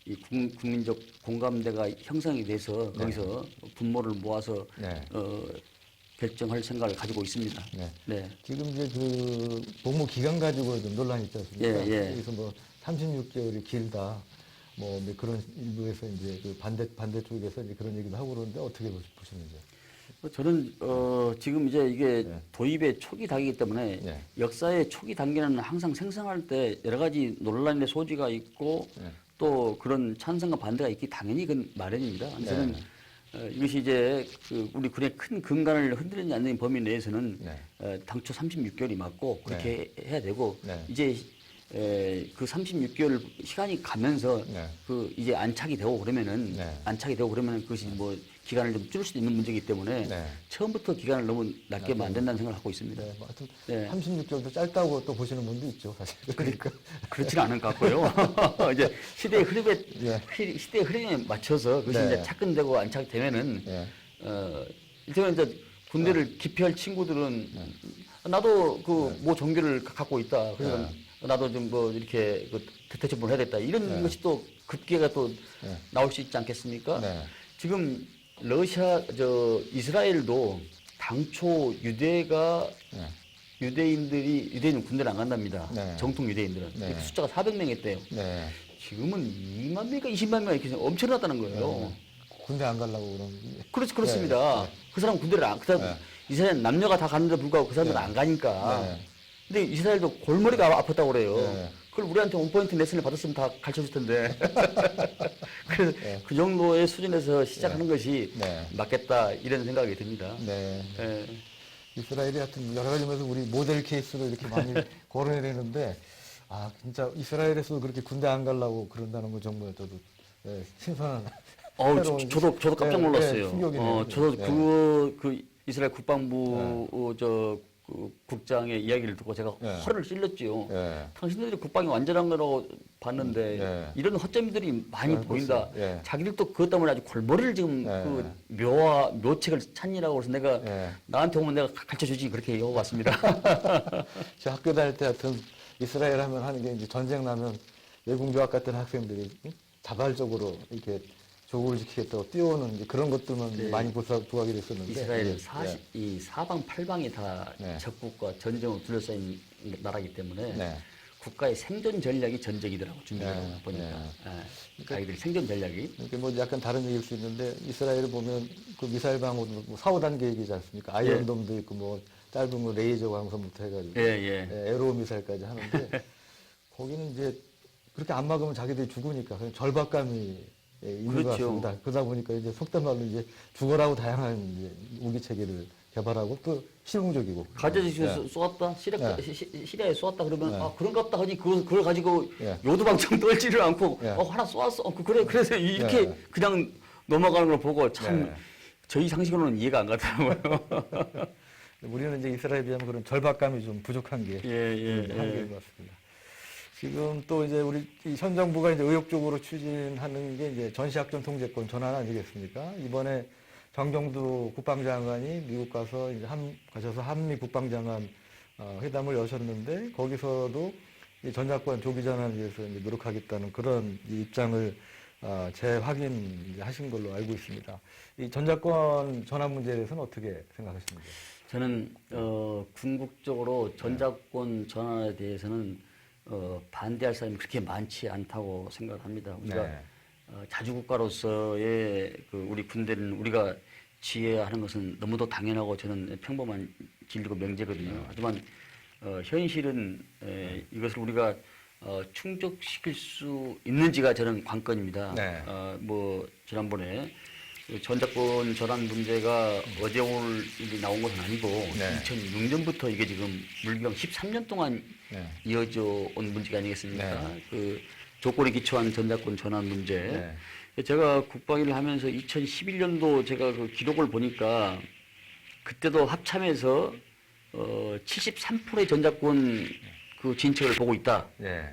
이 국민적 공감대가 형성이 돼서 거기서 분모를 모아서 네. 결정할 생각을 가지고 있습니다. 네. 네. 지금 이제 그 복무 기간 가지고 좀 논란이 있지 않습니까? 그래서 뭐 36개월이 길다. 뭐 그런 일부에서 이제 그 반대 쪽에서 이제 그런 얘기도 하고 그러는데 어떻게 보시는지? 저는 지금 이제 이게 네. 도입의 초기 단계이기 때문에 네. 역사의 초기 단계는 항상 생성할 때 여러 가지 논란의 소지가 있고 네. 또 그런 찬성과 반대가 있기 당연히 그건 마련입니다. 저는 이것이 이제 우리 군의 큰 근간을 흔들리지 않는 범위 내에서는 당초 36개월이 맞고 그렇게 해야 되고 이제 그 36개월 시간이 가면서 그 이제 안착이 되고 그러면은 그것이 뭐 기간을 좀 줄일 수도 있는 문제이기 때문에 처음부터 기간을 너무 낮게 하면 안 된다는 생각을 하고 있습니다. 뭐 하여튼 36개월도 짧다고 또 보시는 분도 있죠, 사실. 그러니까 그렇지는 않을 것 같고요. 이제 시대의 흐름에 맞춰서 그것이 이제 착근되고 안착되면은 이제는 이제 군대를 기피할 친구들은 나도 그 뭐 종교를 갖고 있다. 그래서 나도 좀 뭐 이렇게 그 대체복무를 해야 됐다. 이런 것이 또 급기가 또 나올 수 있지 않겠습니까? 지금 이스라엘도 당초 유대인은 군대를 안 간답니다. 정통 유대인들은. 그 숫자가 400명이었대요. 지금은 2만 명인가 20만 명 이렇게 엄청나다는 거예요. 군대 안 가려고 그러는. 그렇습니다. 그 사람 군대를 이스라엘 남녀가 다 가는데 불구하고 그 사람들은 안 가니까. 근데 이스라엘도 골머리가 아팠다고 그래요. 그걸 우리한테 원포인트 레슨을 받았으면 다 가르쳐 줄 텐데. 그래서 그 정도의 수준에서 시작하는 것이 맞겠다 이런 생각이 듭니다. 이스라엘이 하여튼 여러 가지 면에서 우리 모델 케이스로 이렇게 많이 거론해야 되는데 진짜 이스라엘에서도 그렇게 군대 안 가려고 그런다는 건 정말 저도 신선한. 저도 깜짝 놀랐어요. 저도 그 이스라엘 국방부 국장의 이야기를 듣고 제가 허를 찔렀지요. 당신들이 국방이 완전한 거라고 봤는데 이런 허점들이 많이 보인다. 자기들도 그것 때문에 아주 골머리를 지금 그 묘책을 찾느라고 그래서 내가 나한테 오면 내가 가르쳐주지 그렇게 하고 왔습니다. 제가 학교 다닐 때 하여튼 이스라엘 하는 게 이제 전쟁 나면 외국유학 같은 학생들이 자발적으로 이렇게 조국을 지키겠다고 뛰어오는 이제 그런 것들만 많이 부각이 됐었는데. 이스라엘은 이 사방팔방이 다 적국과 전쟁으로 둘러싸인 나라이기 때문에 국가의 생존 전략이 전쟁이더라고 중요하고 보니까. 아이들 생존 전략이. 그러니까 뭐 약간 다른 얘기일 수 있는데 이스라엘을 보면 그 미사일 방어도 뭐 4, 5단계 얘기지 않습니까? 아이언돔도 있고 뭐 짧은 거 레이저 광선부터 해가지고 에로 미사일까지 하는데 거기는 이제 그렇게 안 막으면 자기들이 죽으니까 그냥 절박감이 있는 것 같습니다. 그러다 보니까 이제 속된 말로 이제 죽어라고 다양한 이제 무기 체계를 개발하고 또 실용적이고. 가자지에서 쏘았다, 시리아에 쏘았다 그러면 그런갑다 하니 그걸 가지고 요두방청 떨지를 않고 하나 쏘았어. 그래서 이렇게 그냥 넘어가는 걸 보고 참 저희 상식으로는 이해가 안 가더라고요. 우리는 이제 이스라엘에 비하면 그런 절박감이 좀 부족한 게 한계인 것 같습니다. 지금 또 이제 우리 현 정부가 이제 의욕적으로 추진하는 게 이제 전시작전 통제권 전환 아니겠습니까? 이번에 정경두 국방장관이 미국 가서 이제 가셔서 한미 국방장관 회담을 여셨는데 거기서도 이 전작권 조기 전환을 위해서 이제 노력하겠다는 그런 입장을 재확인하신 걸로 알고 있습니다. 이 전작권 전환 문제에 대해서는 어떻게 생각하십니까? 저는 궁극적으로 전작권 전환에 대해서는 반대할 사람이 그렇게 많지 않다고 생각합니다. 우리가 자주국가로서의 우리 군대는 우리가 지혜해야 하는 것은 너무도 당연하고 저는 평범한 진리고 명제거든요. 하지만 현실은 이것을 우리가 충족시킬 수 있는지가 저는 관건입니다. 뭐 지난번에 전작권 전환 문제가 어제 오늘 일이 나온 것은 아니고 네. 2006년부터 이게 지금 물경 13년 동안 네. 이어져 온 문제가 아니겠습니까? 네. 그 조건에 기초한 전작권 전환 문제. 네. 제가 국방위를 하면서 2011년도 제가 그 기록을 보니까 그때도 합참에서 73%의 전작권 그 진척을 보고 있다. 네.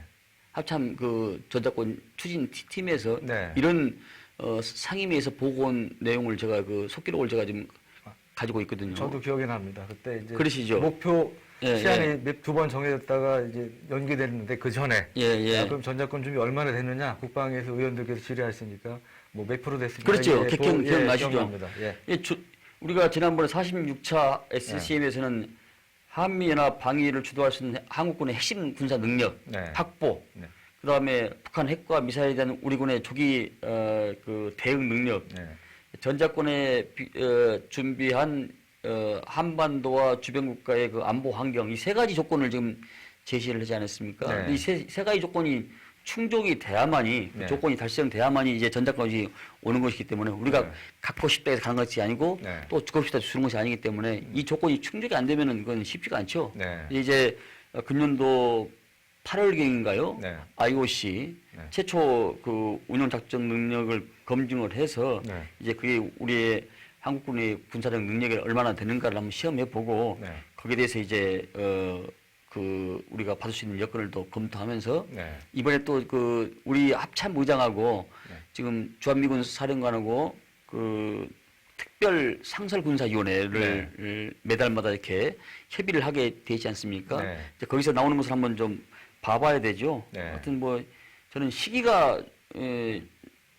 합참 그 전작권 추진 팀에서 네. 이런 상임위에서 보고 온 내용을 제가 그 속기록을 제가 지금 가지고 있거든요. 저도 기억이 납니다. 그때 이제 그러시죠? 목표 예, 시한이 두 번 정해졌다가 이제 연기됐는데 그 전에 그럼 전작권 준비 얼마나 됐느냐 국방에서 의원들께서 질의하시니까 뭐 몇 프로 됐습니까? 그렇죠. 기억나시죠? 기억납니다. 예. 우리가 지난번에 46차 SCM에서는 한미연합 방위를 주도할 수 있는 한국군의 핵심 군사 능력 네. 확보, 네. 그다음에 북한 핵과 미사일에 대한 우리군의 조기 그 대응 능력, 네. 전작권에 준비한 한반도와 주변 국가의 그 안보 환경 이 세 가지 조건을 지금 제시를 하지 않았습니까? 네. 이 세 가지 조건이 충족이 돼야만이 네. 조건이 달성돼야만이 이제 전작권이 오는 것이기 때문에 우리가 네. 갖고 싶다 해서 가는 것이 아니고 네. 또 주고 싶다 해서 주는 것이 아니기 때문에 이 조건이 충족이 안 되면은 그건 쉽지가 않죠. 네. 이제 금년도 8월경인가요? 네. IOC 네. 최초 그 운영 작전 능력을 검증을 해서 네. 이제 그게 우리의 한국군의 군사력 능력이 얼마나 되는가를 한번 시험해 보고 네. 거기에 대해서 이제 그 우리가 받을 수 있는 여건을 또 검토하면서 네. 이번에 또 그 우리 합참 의장하고 네. 지금 주한미군 사령관하고 그 특별 상설군사위원회를 매달마다 이렇게 협의를 하게 되지 않습니까? 네. 이제 거기서 나오는 것을 한번 좀 봐봐야 되죠. 네. 하여튼 뭐 저는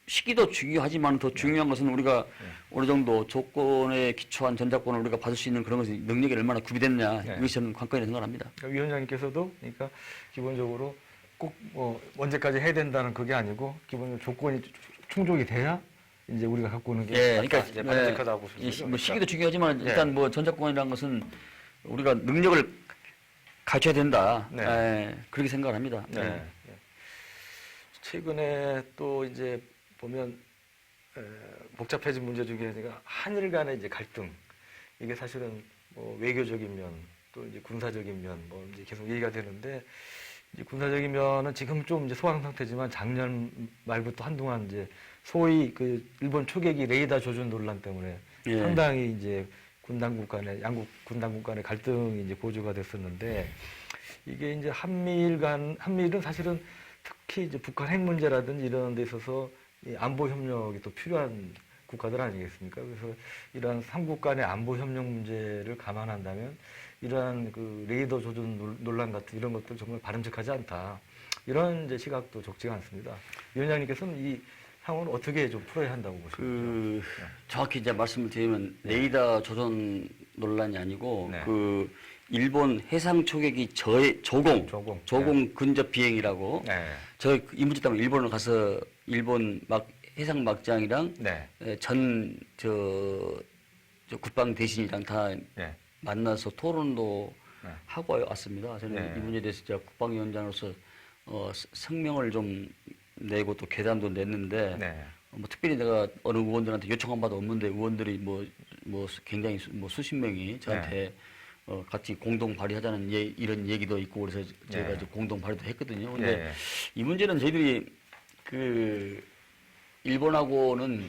시기도 중요하지만 더 중요한 것은 우리가 어느 정도 조건에 기초한 전작권을 우리가 받을 수 있는 그런 것이 능력이 얼마나 구비됐냐 네. 이것이 저는 관건이라고 생각합니다. 그러니까 위원장님께서도 그러니까 기본적으로 꼭 뭐 언제까지 해야 된다는 그게 아니고 기본적으로 조건이 충족이 돼야 이제 우리가 갖고 오는 게 그러니까 이제 바람직하다고 보시는 거죠. 뭐 시기도 중요하지만 네. 일단 뭐 전작권이라는 것은 우리가 능력을 갖춰야 된다. 네. 그렇게 생각합니다. 네. 네. 최근에 또 이제 보면 복잡해진 문제 중에 하나가 한일 간의 이제 갈등 이게 사실은 뭐 외교적인 면 또 이제 군사적인 면 뭐 이제 계속 얘기가 되는데 이제 군사적인 면은 지금 좀 이제 소강 상태지만 작년 말부터 한동안 이제 소위 그 일본 초계기 레이더 조준 논란 때문에 예. 상당히 이제 군 당국 간의 양국 군 당국 간의 갈등이 이제 고조가 됐었는데 이게 이제 한미일은 사실은 특히 이제 북한 핵 문제라든지 이런 데 있어서 이 안보 협력이 또 필요한 국가들 아니겠습니까? 그래서 이러한 삼국 간의 안보 협력 문제를 감안한다면 이러한 그 레이더 조준 논란 같은 이런 것들 정말 바람직하지 않다. 이런 이제 시각도 적지가 않습니다. 위원장님께서는 이 상황을 어떻게 좀 풀어야 한다고 보십니까? 정확히 이제 말씀을 드리면 레이더 조준 논란이 아니고 네. 그 일본 해상 초계기 조공 네. 근접 비행이라고 네. 저 이 문제 때문에 일본을 가서 일본 해상 막장이랑 네. 저 국방 대신이랑 다 네. 만나서 토론도 네. 하고 왔습니다. 저는 네. 이 문제에 대해서 제가 국방위원장으로서 성명을 좀 내고 또 괴담도 냈는데 네. 뭐 특별히 내가 어느 의원들한테 요청한 바도 없는데 의원들이 뭐 굉장히 수십 명이 저한테 같이 공동 발의하자는 이런 얘기도 있고 그래서 제가 네. 이제 공동 발의도 했거든요. 근데 네. 이 문제는 저희들이 그 일본하고는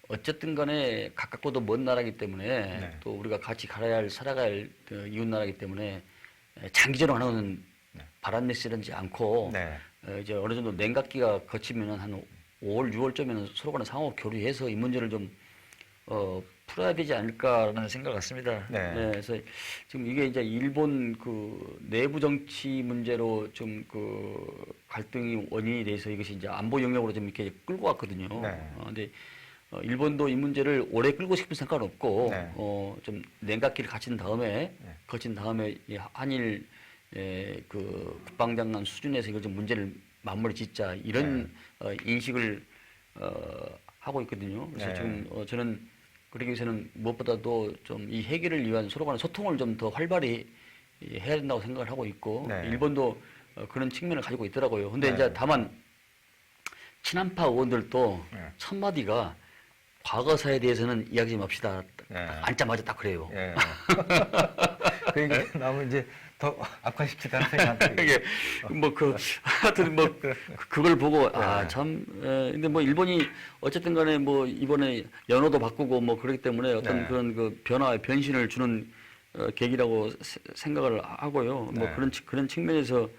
어쨌든 간에 가깝고도 먼 나라이기 때문에 네. 또 우리가 같이 살아가야 할 그 이웃 나라이기 때문에 장기적으로 하는 것은 바람직하지 않고 네. 이제 어느 정도 냉각기가 거치면은 한 5월, 6월쯤에는 서로 간에 상호 교류해서 이 문제를 좀 풀어야 되지 않을까라는 생각 같습니다. 네. 그래서 지금 이게 이제 일본 그 내부 정치 문제로 좀 그 갈등이 원인이 돼서 이것이 이제 안보 영역으로 좀 이렇게 끌고 왔거든요. 네. 근데 일본도 이 문제를 오래 끌고 싶은 생각은 없고 네. 좀 냉각기를 거친 다음에 이 한일 그 국방장관 수준에서 이걸 좀 문제를 마무리 짓자 이런 인식을 하고 있거든요. 그래서 네. 지금 저는 그러기 위해서는 무엇보다도 좀 이 해결을 위한 서로 간의 소통을 좀 더 활발히 해야 된다고 생각을 하고 있고 네. 일본도 그런 측면을 가지고 있더라고요. 근데 네. 이제 다만 친한파 의원들도 네. 첫 마디가 과거사에 대해서는 이야기 좀 합시다. 예. 앉자마자 딱 그래요. 예. 그 얘기 나오면 이제 더 악화시키다는 생각이. 이게 하여튼 그걸 보고 참 근데 뭐 일본이 어쨌든 간에 뭐 이번에 연호도 바꾸고 뭐 그렇기 때문에 어떤 네. 그런 그 변화의 변신을 주는 계기라고 생각을 하고요. 뭐 네. 그런 측면에서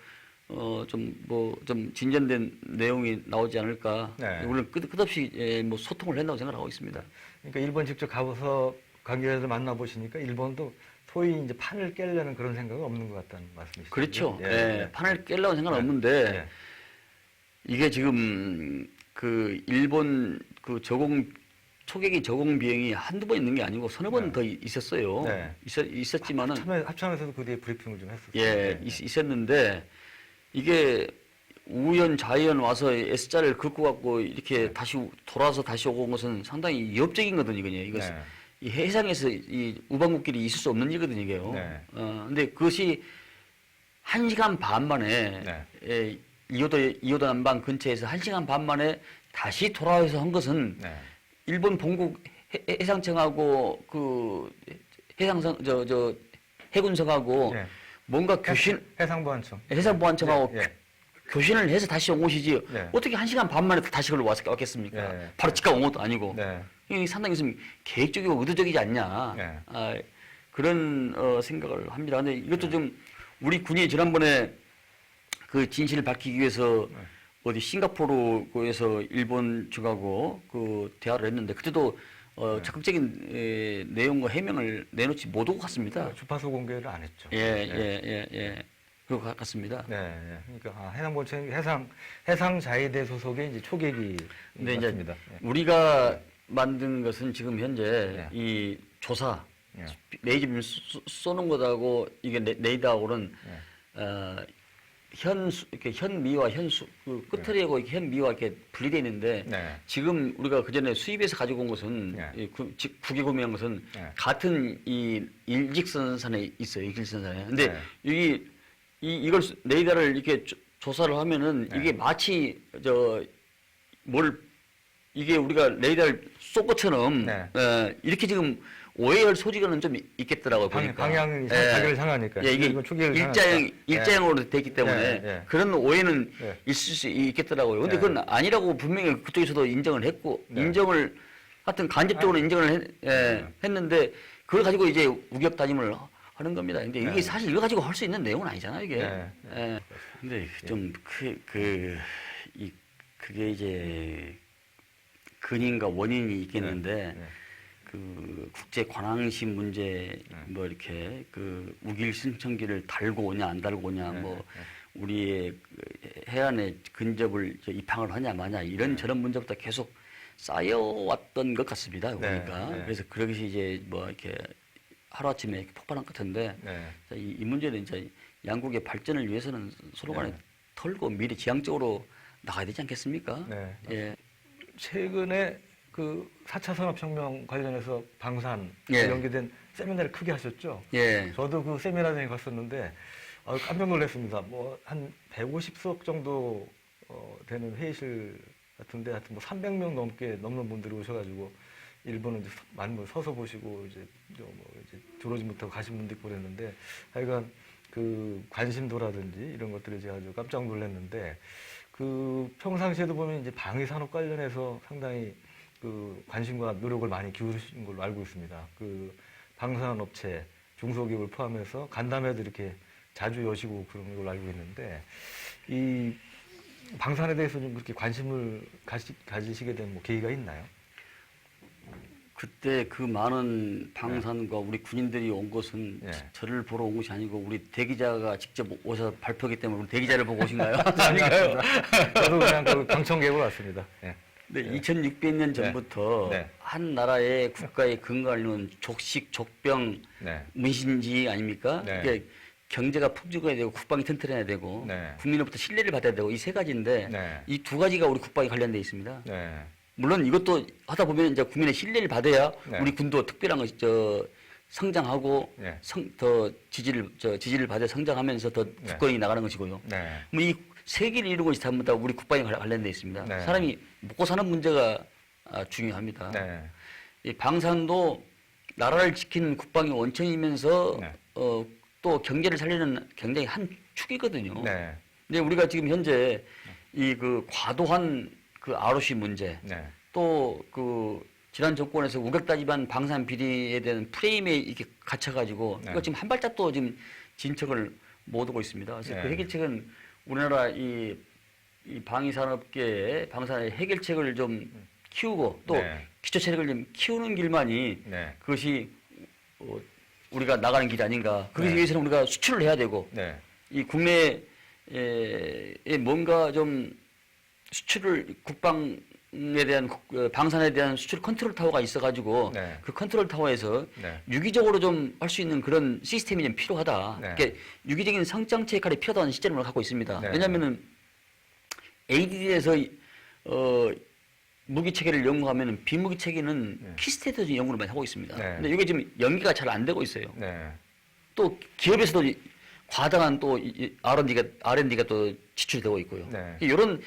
좀 진전된 내용이 나오지 않을까. 네. 우리는 끝없이 뭐 소통을 한다고 생각하고 있습니다. 그러니까 일본 직접 가서 관계자들 만나보시니까 일본도 소위 이제 판을 깨려는 그런 생각은 없는 것 같다는 말씀이시죠? 그렇죠. 예. 판을 깨려는 생각은 없는데 예. 이게 지금 그 일본 그 초계기 저공 비행이 한두 번 있는 게 아니고 서너 번 더 있었어요. 네. 있었지만은 합참에서도 그 뒤에 브리핑을 좀 했었어요. 예, 있었는데 이게 우연 좌연 와서 S자를 긋고 갖고 이렇게 다시 돌아서 다시 오고 온 것은 상당히 위협적인 거든요, 이거. 네. 이 해상에서 이 우방국끼리 있을 수 없는 일이거든요, 이게요. 네. 근데 그것이 1시간 반 만에 네. 이오도 남방 근처에서 1시간 반 만에 다시 돌아와서 한 것은 네. 일본 본국 해상청하고 그 해군성하고 예. 뭔가 해상보안청. 해상보안청하고 예. 교신을 해서 다시 온 것이지 네. 어떻게 1시간 반 만에 다시 그걸 왔겠습니까? 네. 바로 직접 온 것도 아니고 네. 이게 상당히 좀 계획적이고 의도적이지 않냐 네. 그런 생각을 합니다. 근데 이것도 좀 우리 군이 지난번에 그 진실을 밝히기 위해서 어디 싱가포르에서 일본 측하고 그 대화를 했는데 그때도 적극적인 내용과 해명을 내놓지 못하고 갔습니다. 주파수 공개를 안 했죠. 예. 그거 같습니다. 네. 그러니까 해상보안청 해상자위대 소속의 이제 초계기 근데 같습니다. 이제 우리가 만든 것은 지금 현재 네. 이 조사 예. 레이저 빔 쏘는 것하고 이게 레이더하고는 이렇게 현미와 현수 그 끝털이하고 이렇게 현미와 이렇게 분리되어 있는데 네. 지금 우리가 그 전에 수입해서 가지고 온 것은 네. 국외 구매한 것은 네. 같은 이 일직선상에 있어요. 일직선상에. 근데 네. 여기 이걸 레이더를 이렇게 조사를 하면은 네. 이게 마치 이게 우리가 레이더를 쏜 것처럼 네. 이렇게 지금 오해할 소지가 좀 있겠더라고요. 보니까. 방향이 자기를 향하니까. 예, 이게 이건 초계기를 일자형으로 돼 있기 때문에 예. 그런 오해는 예. 있을 수 있겠더라고요. 근데 예. 그건 아니라고 분명히 그쪽에서도 인정을 했고 네. 인정을 하여튼 간접적으로 인정을 했는데 그걸 가지고 이제 우격 다짐을 하는 겁니다. 근데 이게 네. 사실 이거 가지고 할 수 있는 내용은 아니잖아요, 이게. 네. 예. 근데 좀 그게 이제 근인과 원인이 있겠는데 네. 그 국제 관항심 문제 뭐 이렇게 그 우길 신청기를 달고 오냐 안 달고 오냐 뭐 우리의 그 해안에 근접을 입항을 하냐 마냐 이런 저런 문제부터 계속 쌓여왔던 것 같습니다. 보니까 그래서 그것이 이제 뭐 이렇게 하루아침에 폭발한 것 같은데 이 문제는 이제 양국의 발전을 위해서는 서로 간에 털고 미리 지향적으로 나가야 되지 않겠습니까? 네. 예. 최근에 그 4차 산업혁명 관련해서 방산 예. 연계된 세미나를 크게 하셨죠? 예. 저도 그 세미나장에 갔었는데 깜짝 놀랐습니다. 뭐 한 150석 정도 되는 회의실 같은데 하여튼 뭐 300명 넘는 분들이 오셔가지고 일본은 이제 많은 분 서서 보시고 이제 들어오지 못하고 가신 분도 있고 그랬는데 하여간 그 관심도라든지 이런 것들이 제가 아주 깜짝 놀랐는데 그 평상시에도 보면 이제 방위 산업 관련해서 상당히 그 관심과 노력을 많이 기울이신 걸로 알고 있습니다. 그 방산업체, 중소기업을 포함해서 간담회도 이렇게 자주 여시고 그런 걸로 알고 있는데 이 방산에 대해서 좀 그렇게 관심을 가지시게 된 뭐 계기가 있나요? 그때 그 많은 방산과 우리 군인들이 온 것은 예. 저를 보러 온 것이 아니고 우리 대기자가 직접 오셔서 발표하기 때문에 우리 대기자를 보고 오신가요? 아닌가요? 저도 그냥 그 방청객으로 왔습니다. 예. 네, 2600년 전부터 네. 한 나라의 국가의 근간을 이루는 족식, 족병, 네. 문신지 아닙니까? 네. 그러니까 경제가 풍족해야 되고 국방이 튼튼해야 되고 네. 국민으로부터 신뢰를 받아야 되고 이 세 가지인데 네. 이 두 가지가 우리 국방에 관련돼 있습니다. 네. 물론 이것도 하다 보면 이제 국민의 신뢰를 받아야 네. 우리 군도 특별한 성장하고 네. 더 지지를 받아 성장하면서 더 굳건히 나가는 것이고요. 네. 뭐 이 세 개를 이루는 것이 전부 다 우리 국방에 관련돼 있습니다. 네. 사람이 먹고 사는 문제가 중요합니다. 네. 이 방산도 나라를 지키는 국방의 원천이면서 네. 또 경제를 살리는 굉장히 한 축이거든요. 네. 근데 우리가 지금 현재 이 그 과도한 그 ROC 문제, 네. 또 그 지난 정권에서 우격다짐한 방산 비리에 대한 프레임에 이렇게 갇혀가지고 네. 이거 지금 한 발짝 또 지금 진척을 못 오고 있습니다. 그래서 네. 그 해결책은 우리나라 이 방위산업계의 방산의 해결책을 좀 키우고 또 네. 기초체력을 좀 키우는 길만이 네. 그것이 우리가 나가는 길이 아닌가. 그러기 네. 위해서는 우리가 수출을 해야 되고 네. 이 국내에 뭔가 좀 수출을 국방에 대한 방산에 대한 수출 컨트롤 타워가 있어가지고 네. 그 컨트롤 타워에서 네. 유기적으로 좀 할 수 있는 그런 시스템이 좀 필요하다. 네. 그러니까 유기적인 성장체 역할이 필요하다는 시점을 갖고 있습니다. 네. 왜냐하면은 ADD에서 무기 체계를 연구하면은 비무기 체계는 네. 키스테이트 연구를 많이 하고 있습니다. 네. 근데 이게 지금 연기가 잘 안 되고 있어요. 네. 또 기업에서도 과다한 또 R&D가 또 지출이 되고 있고요. 네. 이런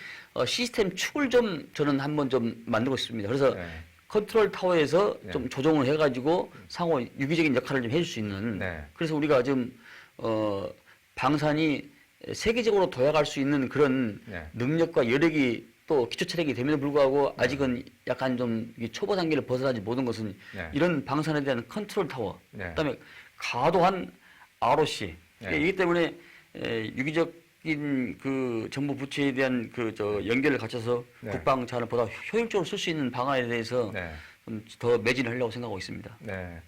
시스템 축을 좀 저는 한번 좀 만들고 싶습니다. 그래서 네. 컨트롤 타워에서 네. 좀 조정을 해가지고 상호 유기적인 역할을 좀 해줄 수 있는. 네. 그래서 우리가 지금 방산이 세계적으로 도약할 수 있는 그런 네. 능력과 여력이 또 기초 체력이 됨에도 불구하고 아직은 약간 좀 초보 단계를 벗어나지 못한 것은 네. 이런 방산에 대한 컨트롤 타워, 네. 그다음에 과도한 ROC. 네. 이기 때문에 유기적인 그 정부 부처에 대한 그 연결을 갖춰서 네. 국방 자원을 보다 효율적으로 쓸 수 있는 방안에 대해서 네. 좀 더 매진을 하려고 생각하고 있습니다. 네.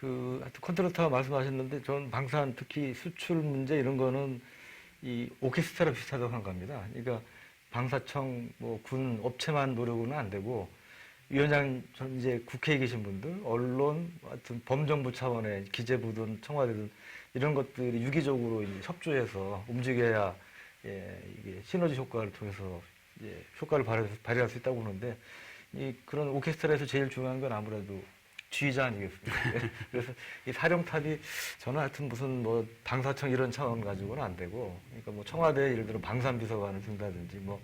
하여튼 컨트롤 타워 말씀하셨는데 전 방산 특히 수출 문제 이런 거는 이 오케스트라 비슷하다고 생각합니다. 그러니까 방사청 뭐 군 업체만 노력은 안 되고 위원장 전 이제 국회에 계신 분들, 언론, 하여튼 범정부 차원의 기재부든 청와대든 이런 것들이 유기적으로 이제 협조해서 움직여야 이게 시너지 효과를 통해서 효과를 발휘할 수 있다고 보는데 그런 오케스트라에서 제일 중요한 건 아무래도 지휘자 아니겠습니까? 그래서 이 사령탑이 저는 하여튼 무슨 뭐 방사청 이런 차원 가지고는 안 되고, 그러니까 뭐 청와대 예를 들어 방산비서관을 둔다든지 뭐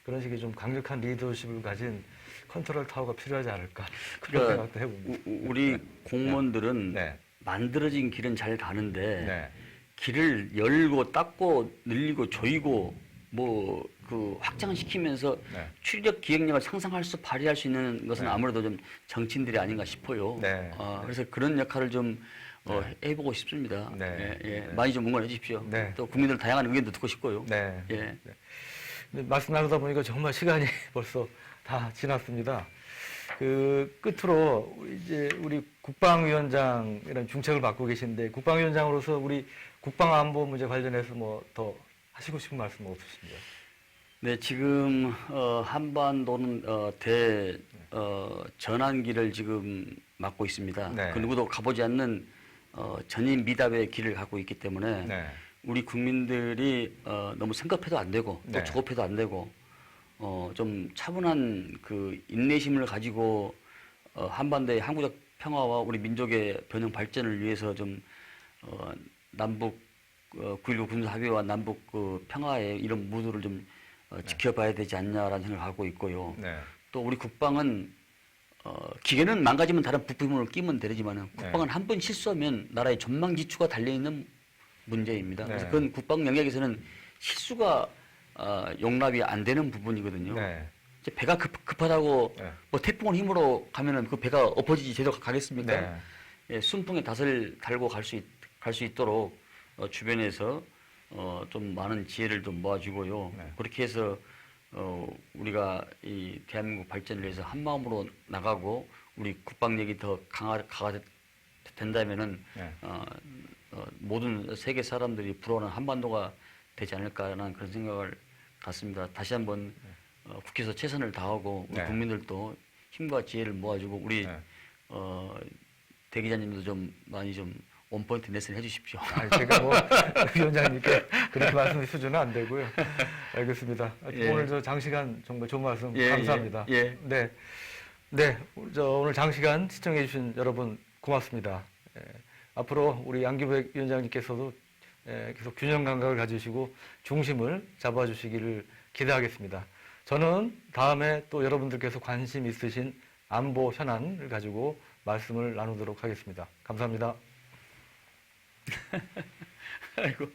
그런 식의 좀 강력한 리더십을 가진 컨트롤 타워가 필요하지 않을까 그런 생각도 해봅니다. 우리 공무원들은 네. 만들어진 길은 잘 가는데 네. 길을 열고 닦고 늘리고 조이고 뭐 그 확장시키면서 네. 추리력 기획력을 상상할 수 발휘할 수 있는 것은 네. 아무래도 좀 정치인들이 아닌가 싶어요. 네. 그래서 그런 역할을 좀 해보고 싶습니다. 네. 예. 많이 좀 응원해 주십시오. 네. 또 국민들 다양한 의견도 듣고 싶고요. 네. 예. 근데 말씀 나누다 보니까 정말 시간이 벌써 다 지났습니다. 그 끝으로 이제 우리 국방위원장이라는 중책을 맡고 계신데 국방위원장으로서 우리 국방안보 문제 관련해서 뭐 더 하시고 싶은 말씀 없으신가요? 네, 지금 한반도는 전환기를 지금 맞고 있습니다. 네. 그 누구도 가보지 않는 전임 미답의 길을 갖고 있기 때문에 네. 우리 국민들이 너무 성급해도 안 되고 또 네. 조급해도 안 되고 좀 차분한 그 인내심을 가지고 한반도의 항구적 평화와 우리 민족의 번영 발전을 위해서 좀 남북 9.19 군사합의와 남북 그 평화의 이런 무드를 좀 지켜봐야 되지 않냐라는 생각을 하고 있고요. 네. 또 우리 국방은 기계는 망가지면 다른 부품을 끼면 되지만 국방은 한 번 실수하면 나라의 전망지추가 달려있는 문제입니다. 그래서 그건 국방 영역에서는 실수가 용납이 안 되는 부분이거든요. 네. 이제 배가 급하다고 네. 뭐 태풍을 힘으로 가면은 그 배가 엎어지지 제대로 가겠습니까? 네. 예, 순풍에 닷을 달고 갈 수 있도록 주변에서 좀 많은 지혜를 좀 모아주고요. 네. 그렇게 해서 우리가 이 대한민국 발전을 위해서 한 마음으로 나가고 우리 국방력이 더 강화가 된다면은 네. 모든 세계 사람들이 부러워하는 한반도가 되지 않을까라는 그런 생각을 갖습니다. 다시 한번 국회에서 최선을 다하고 우리 네. 국민들도 힘과 지혜를 모아주고 우리 네. 대기자님도 좀 많이 좀 원포인트 레슨 해주십시오. 제가 뭐 위원장님께 그렇게 말씀의 수준은 안 되고요. 알겠습니다. 예. 오늘 저 장시간 정말 좋은 말씀 예, 감사합니다. 예. 네, 네, 오늘 장시간 시청해주신 여러분 고맙습니다. 앞으로 우리 양규백 위원장님께서도 계속 균형 감각을 가지시고 중심을 잡아주시기를 기대하겠습니다. 저는 다음에 또 여러분들께서 관심 있으신 안보 현안을 가지고 말씀을 나누도록 하겠습니다. 감사합니다. 아이고.